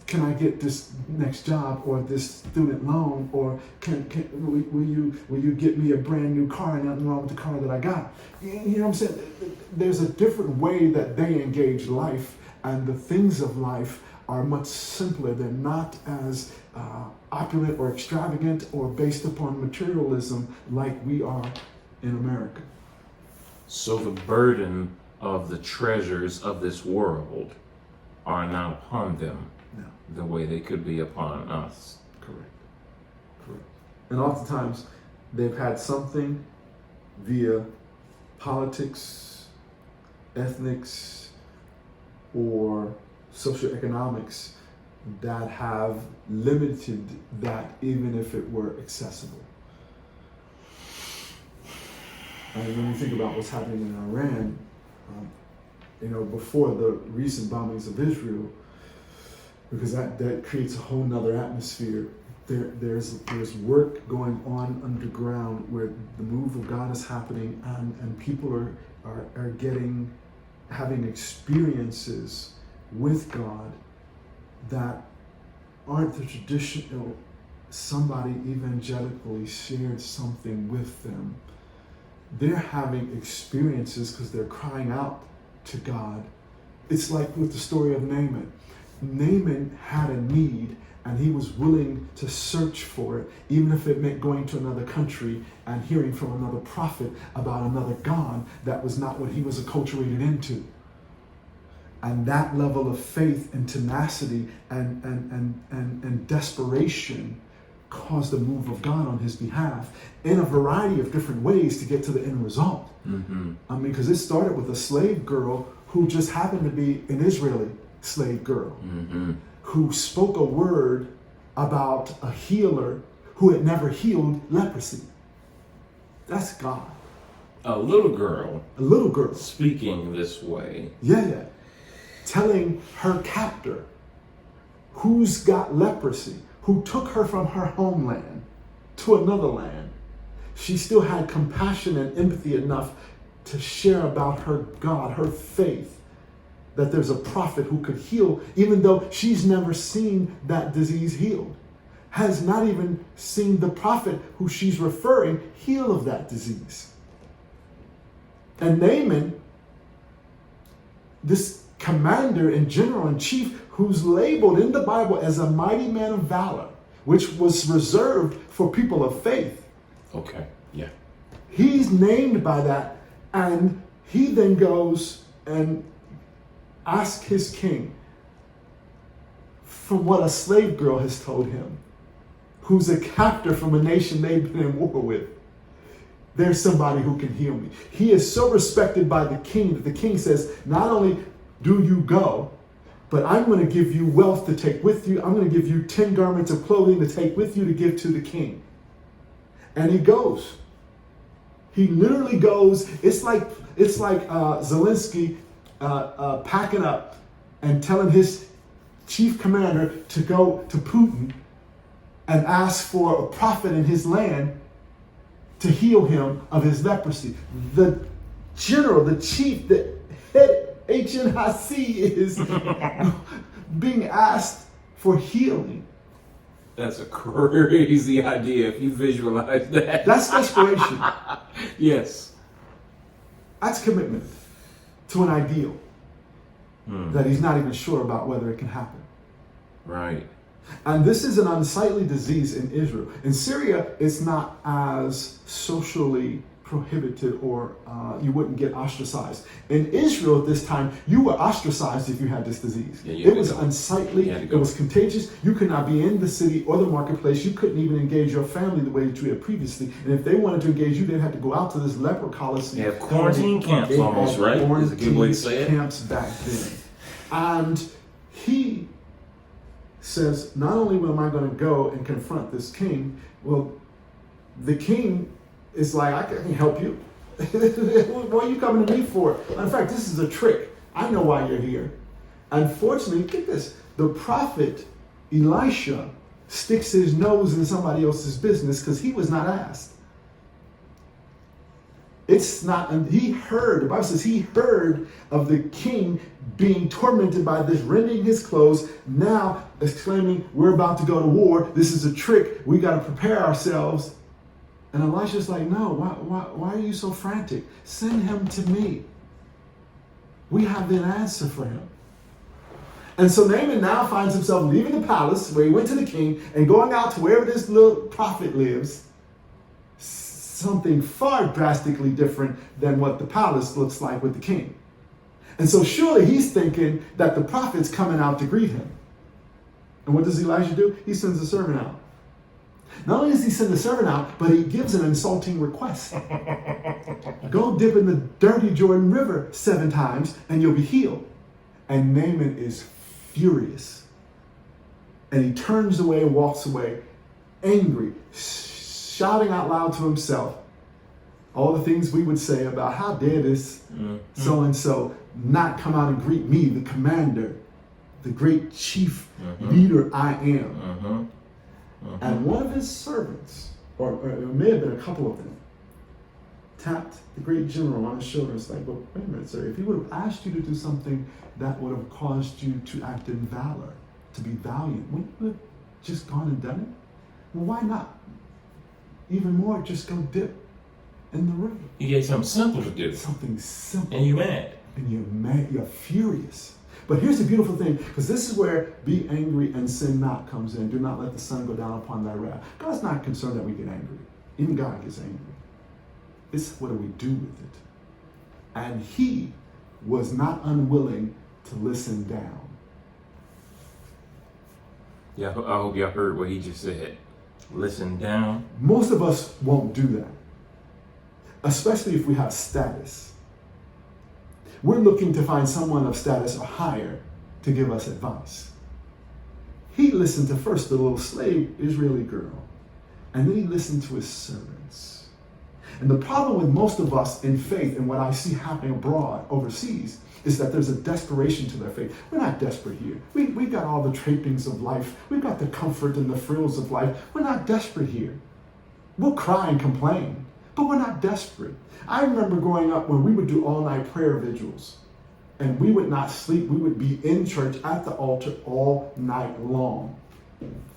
can I get this next job or this student loan, or will you get me a brand new car and nothing wrong with the car that I got? You know what I'm saying? There's a different way that they engage life, and the things of life are much simpler. They're not as opulent or extravagant or based upon materialism like we are in America. So the burden of the treasures of this world are not upon them the way they could be upon us. Correct. And oftentimes, they've had something via politics, ethnics, or socioeconomics that have limited that, even if it were accessible. And when you think about what's happening in Iran, before the recent bombings of Israel, because that creates a whole nother atmosphere. There's work going on underground where the move of God is happening, and people are having experiences with God that aren't the traditional. Somebody evangelically shared something with them. They're having experiences because they're crying out to God. It's like with the story of Naaman. Naaman had a need, and he was willing to search for it, even if it meant going to another country and hearing from another prophet about another God that was not what he was acculturated into. And that level of faith and tenacity and desperation caused the move of God on his behalf in a variety of different ways to get to the end result. Mm-hmm. Because it started with a slave girl who just happened to be an Israeli slave girl, mm-hmm. who spoke a word about a healer who had never healed leprosy. That's God. A little girl. A little girl. Speaking this way. Yeah. Telling her captor, who's got leprosy, who took her from her homeland to another land, she still had compassion and empathy enough to share about her God, her faith, that there's a prophet who could heal, even though she's never seen that disease healed, has not even seen the prophet who she's referring heal of that disease. And Naaman, this commander and general in chief, who's labeled in the Bible as a mighty man of valor, which was reserved for people of faith. Okay, yeah. He's named by that, and he then goes and asks his king, from what a slave girl has told him, who's a captor from a nation they've been in war with, there's somebody who can heal me. He is so respected by the king that the king says, not only do you go, but I'm going to give you wealth to take with you. I'm going to give you 10 garments of clothing to take with you to give to the king. And he goes. He literally goes. It's like Zelensky packing up and telling his chief commander to go to Putin and ask for a prophet in his land to heal him of his leprosy. The general, the chief, the head HNIC is being asked for healing. That's a crazy idea if you visualize that. That's desperation. Yes. That's commitment to an ideal that he's not even sure about whether it can happen. Right. And this is an unsightly disease in Israel. In Syria, it's not as socially prohibited, or you wouldn't get ostracized. In Israel at this time, you were ostracized if you had this disease. Yeah, it was unsightly, it was contagious. You could not be in the city or the marketplace. You couldn't even engage your family the way that you had previously. And if they wanted to engage you, they'd have to go out to this leper colony. They have quarantine camps almost, right? Is a good way to say it. Camps back then. And he says, not only am I going to go and confront this king, well, the king is like, I can't help you. What are you coming to me for? In fact, this is a trick. I know why you're here. Unfortunately, get this, the prophet Elisha sticks his nose in somebody else's business because he was not asked. It's not, and he heard, the Bible says he heard of the king being tormented by this, rending his clothes, now exclaiming, we're about to go to war. This is a trick. We got to prepare ourselves. And Elisha's like, no, why are you so frantic? Send him to me. We have an answer for him. And so Naaman now finds himself leaving the palace where he went to the king and going out to wherever this little prophet lives. Something far drastically different than what the palace looks like with the king. And so surely he's thinking that the prophet's coming out to greet him. And what does Elijah do? He sends a servant out. Not only does he send the servant out, but he gives an insulting request. Go dip in the dirty Jordan River 7 times and you'll be healed. And Naaman is furious. And he turns away and walks away angry, shouting out loud to himself all the things we would say about how dare this so-and-so not come out and greet me, the commander, the great chief leader I am. And one of his servants, or it may have been a couple of them, tapped the great general on his shoulder and was like, well, wait a minute, sir, if he would have asked you to do something that would have caused you to act in valor, to be valiant, wouldn't you have just gone and done it? Well, why not? Even more, just go dip in the river. He gave something simple to do. Something simple. And you mad. And you're mad, you're furious. But here's the beautiful thing, because this is where be angry and sin not comes in. Do not let the sun go down upon thy wrath. God's not concerned that we get angry. Even God gets angry. It's what do we do with it? And he was not unwilling to listen down. Yeah, I hope y'all heard what he just said. Listen down. Most of us won't do that, especially if we have status. We're looking to find someone of status or higher to give us advice. He listened to first the little slave Israeli girl, and then he listened to his servants. And the problem with most of us in faith and what I see happening abroad, overseas, is that there's a desperation to their faith. We're not desperate here. We've got all the trappings of life. We've got the comfort and the frills of life. We're not desperate here. We'll cry and complain, but we're not desperate. I remember growing up when we would do all-night prayer vigils, and we would not sleep. We would be in church at the altar all night long.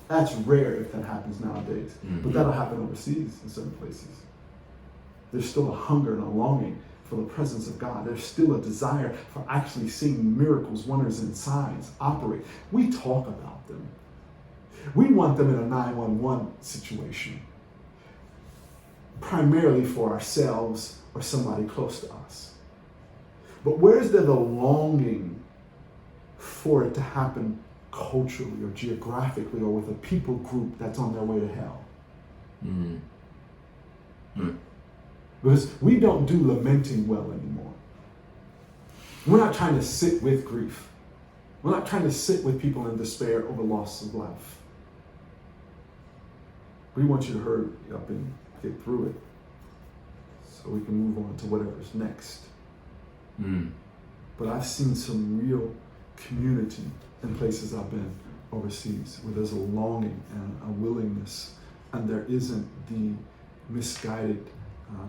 That's rare if that happens nowadays, but that'll happen overseas in certain places. There's still a hunger and a longing for the presence of God. There's still a desire for actually seeing miracles, wonders, and signs operate. We talk about them. We want them in a 911 situation, primarily for ourselves or somebody close to us. But where's there the longing for it to happen culturally or geographically or with a people group that's on their way to hell? Because we don't do lamenting well anymore. We're not trying to sit with grief. We're not trying to sit with people in despair over loss of life. We want you to hurry up and get through it so we can move on to whatever's next. But I've seen some real community in places I've been overseas where there's a longing and a willingness, and there isn't the misguided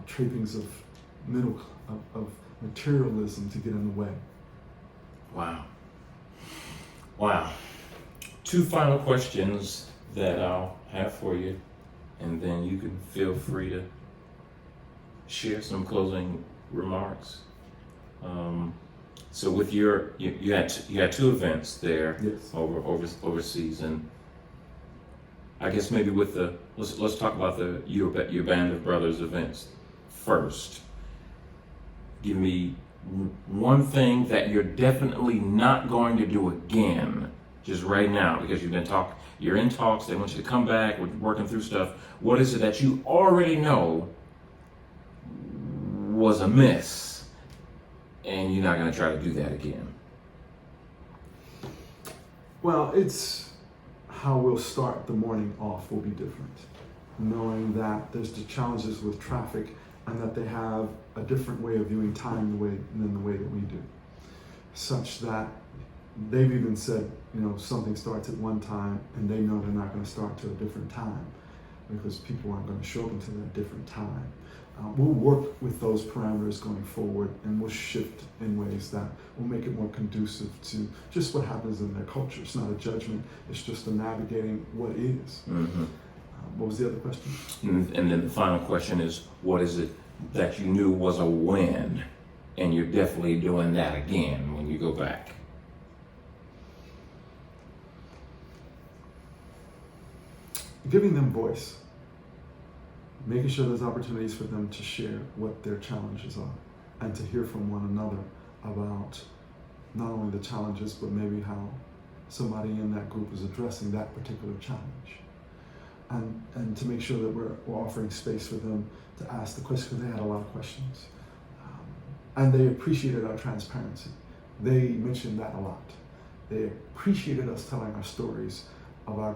trappings of materialism to get in the way. Wow. 2 final questions that I'll have for you, and then you can feel free to share some closing remarks. So with you had 2 events there. Yes. overseas, and I guess maybe with let's talk about your Band of Brothers events first. Give me one thing that you're definitely not going to do again, just right now, because you're in talks, they want you to come back, we're working through stuff. What is it that you already know was a miss, and you're not going to try to do that again? Well, it's how we'll start the morning off will be different, knowing that there's the challenges with traffic and that they have a different way of viewing time than the way that we do, such that they've even said, something starts at one time and they know they're not going to start till a different time because people aren't going to show up until that different time. We'll work with those parameters going forward, and we'll shift in ways that will make it more conducive to just what happens in their culture. It's not a judgment, it's just a navigating what is. What was the other question? And then the final question is, what is it that you knew was a win, and you're definitely doing that again when you go back? Giving them voice. Making sure there's opportunities for them to share what their challenges are and to hear from one another about not only the challenges, but maybe how somebody in that group is addressing that particular challenge. and to make sure that we're offering space for them to ask the questions, because they had a lot of questions. And they appreciated our transparency. They mentioned that a lot. They appreciated us telling our stories of our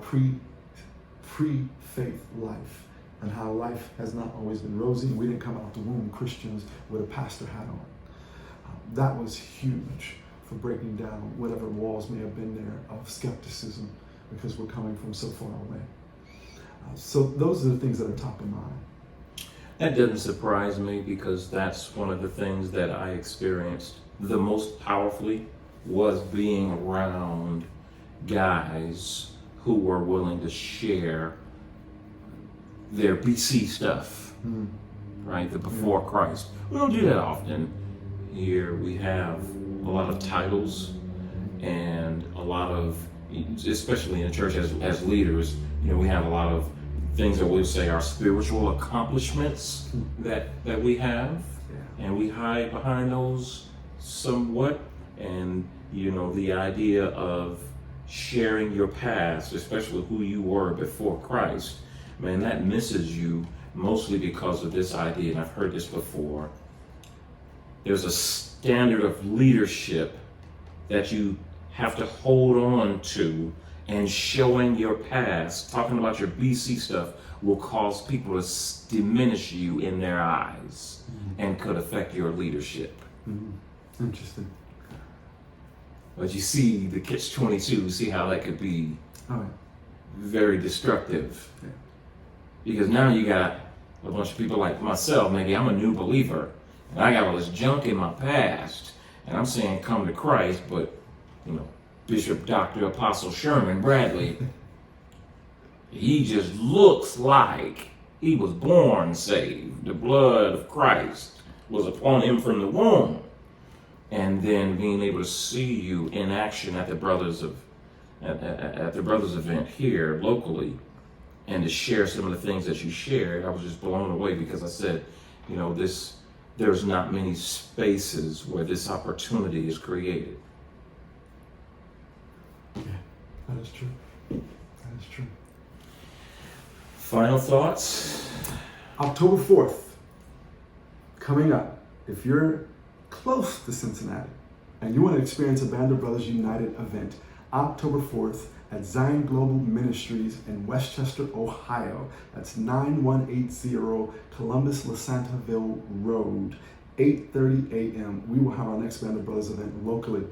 pre-faith life and how life has not always been rosy. We didn't come out the womb Christians with a pastor hat on. That was huge for breaking down whatever walls may have been there of skepticism, because we're coming from so far away. So those are the things that are top of mind. That doesn't surprise me, because that's one of the things that I experienced the most powerfully, was being around guys who were willing to share their BC stuff, right? The before Christ. We don't do that often. Here we have a lot of titles and a lot of, especially in the church as leaders, we have a lot of things that we say are spiritual accomplishments that we have, and we hide behind those somewhat. And the idea of sharing your past, especially who you were before Christ, man, that misses you, mostly because of this idea, and I've heard this before. There's a standard of leadership that you have to hold on to, and showing your past, talking about your BC stuff, will cause people to diminish you in their eyes, and could affect your leadership. Interesting. But you see the catch-22, see how that could be very destructive. Yeah. Because now you got a bunch of people like myself, maybe I'm a new believer, and I got all this junk in my past, and I'm saying come to Christ, but Bishop Dr. Apostle Sherman Bradley, he just looks like he was born saved. The blood of Christ was upon him from the womb. And then being able to see you in action at the brothers event here locally, and to share some of the things that you shared, I was just blown away, because I said, there's not many spaces where this opportunity is created. Yeah, that is true. That is true. Final thoughts? October 4th, coming up. If you're close to Cincinnati and you want to experience a Band of Brothers United event, October 4th at Zion Global Ministries in Westchester, Ohio. That's 9180 Columbus Lasantaville Road, 8:30 a.m. We will have our next Band of Brothers event locally,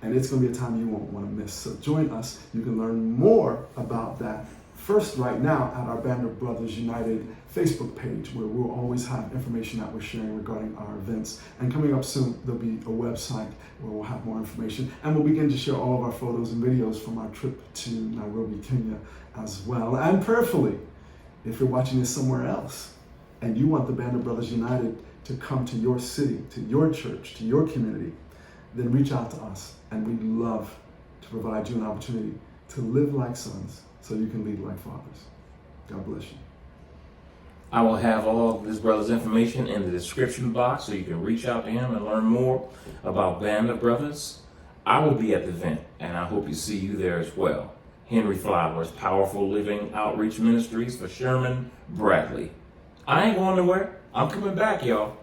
and it's going to be a time you won't want to miss. So join us. You can learn more about that first right now at our Band of Brothers United Facebook page, where we'll always have information that we're sharing regarding our events. And coming up soon, there'll be a website where we'll have more information, and we'll begin to share all of our photos and videos from our trip to Nairobi, Kenya as well. And prayerfully, if you're watching this somewhere else and you want the Band of Brothers United to come to your city, to your church, to your community, then reach out to us, and we'd love to provide you an opportunity to live like sons so you can lead like fathers. God bless you. I will have all of this brother's information in the description box, so you can reach out to him and learn more about Band of Brothers. I will be at the event, and I hope to see you there as well. Henry Flowers, Powerful Living Outreach Ministries for Sherman Bradley. I ain't going nowhere. I'm coming back, y'all.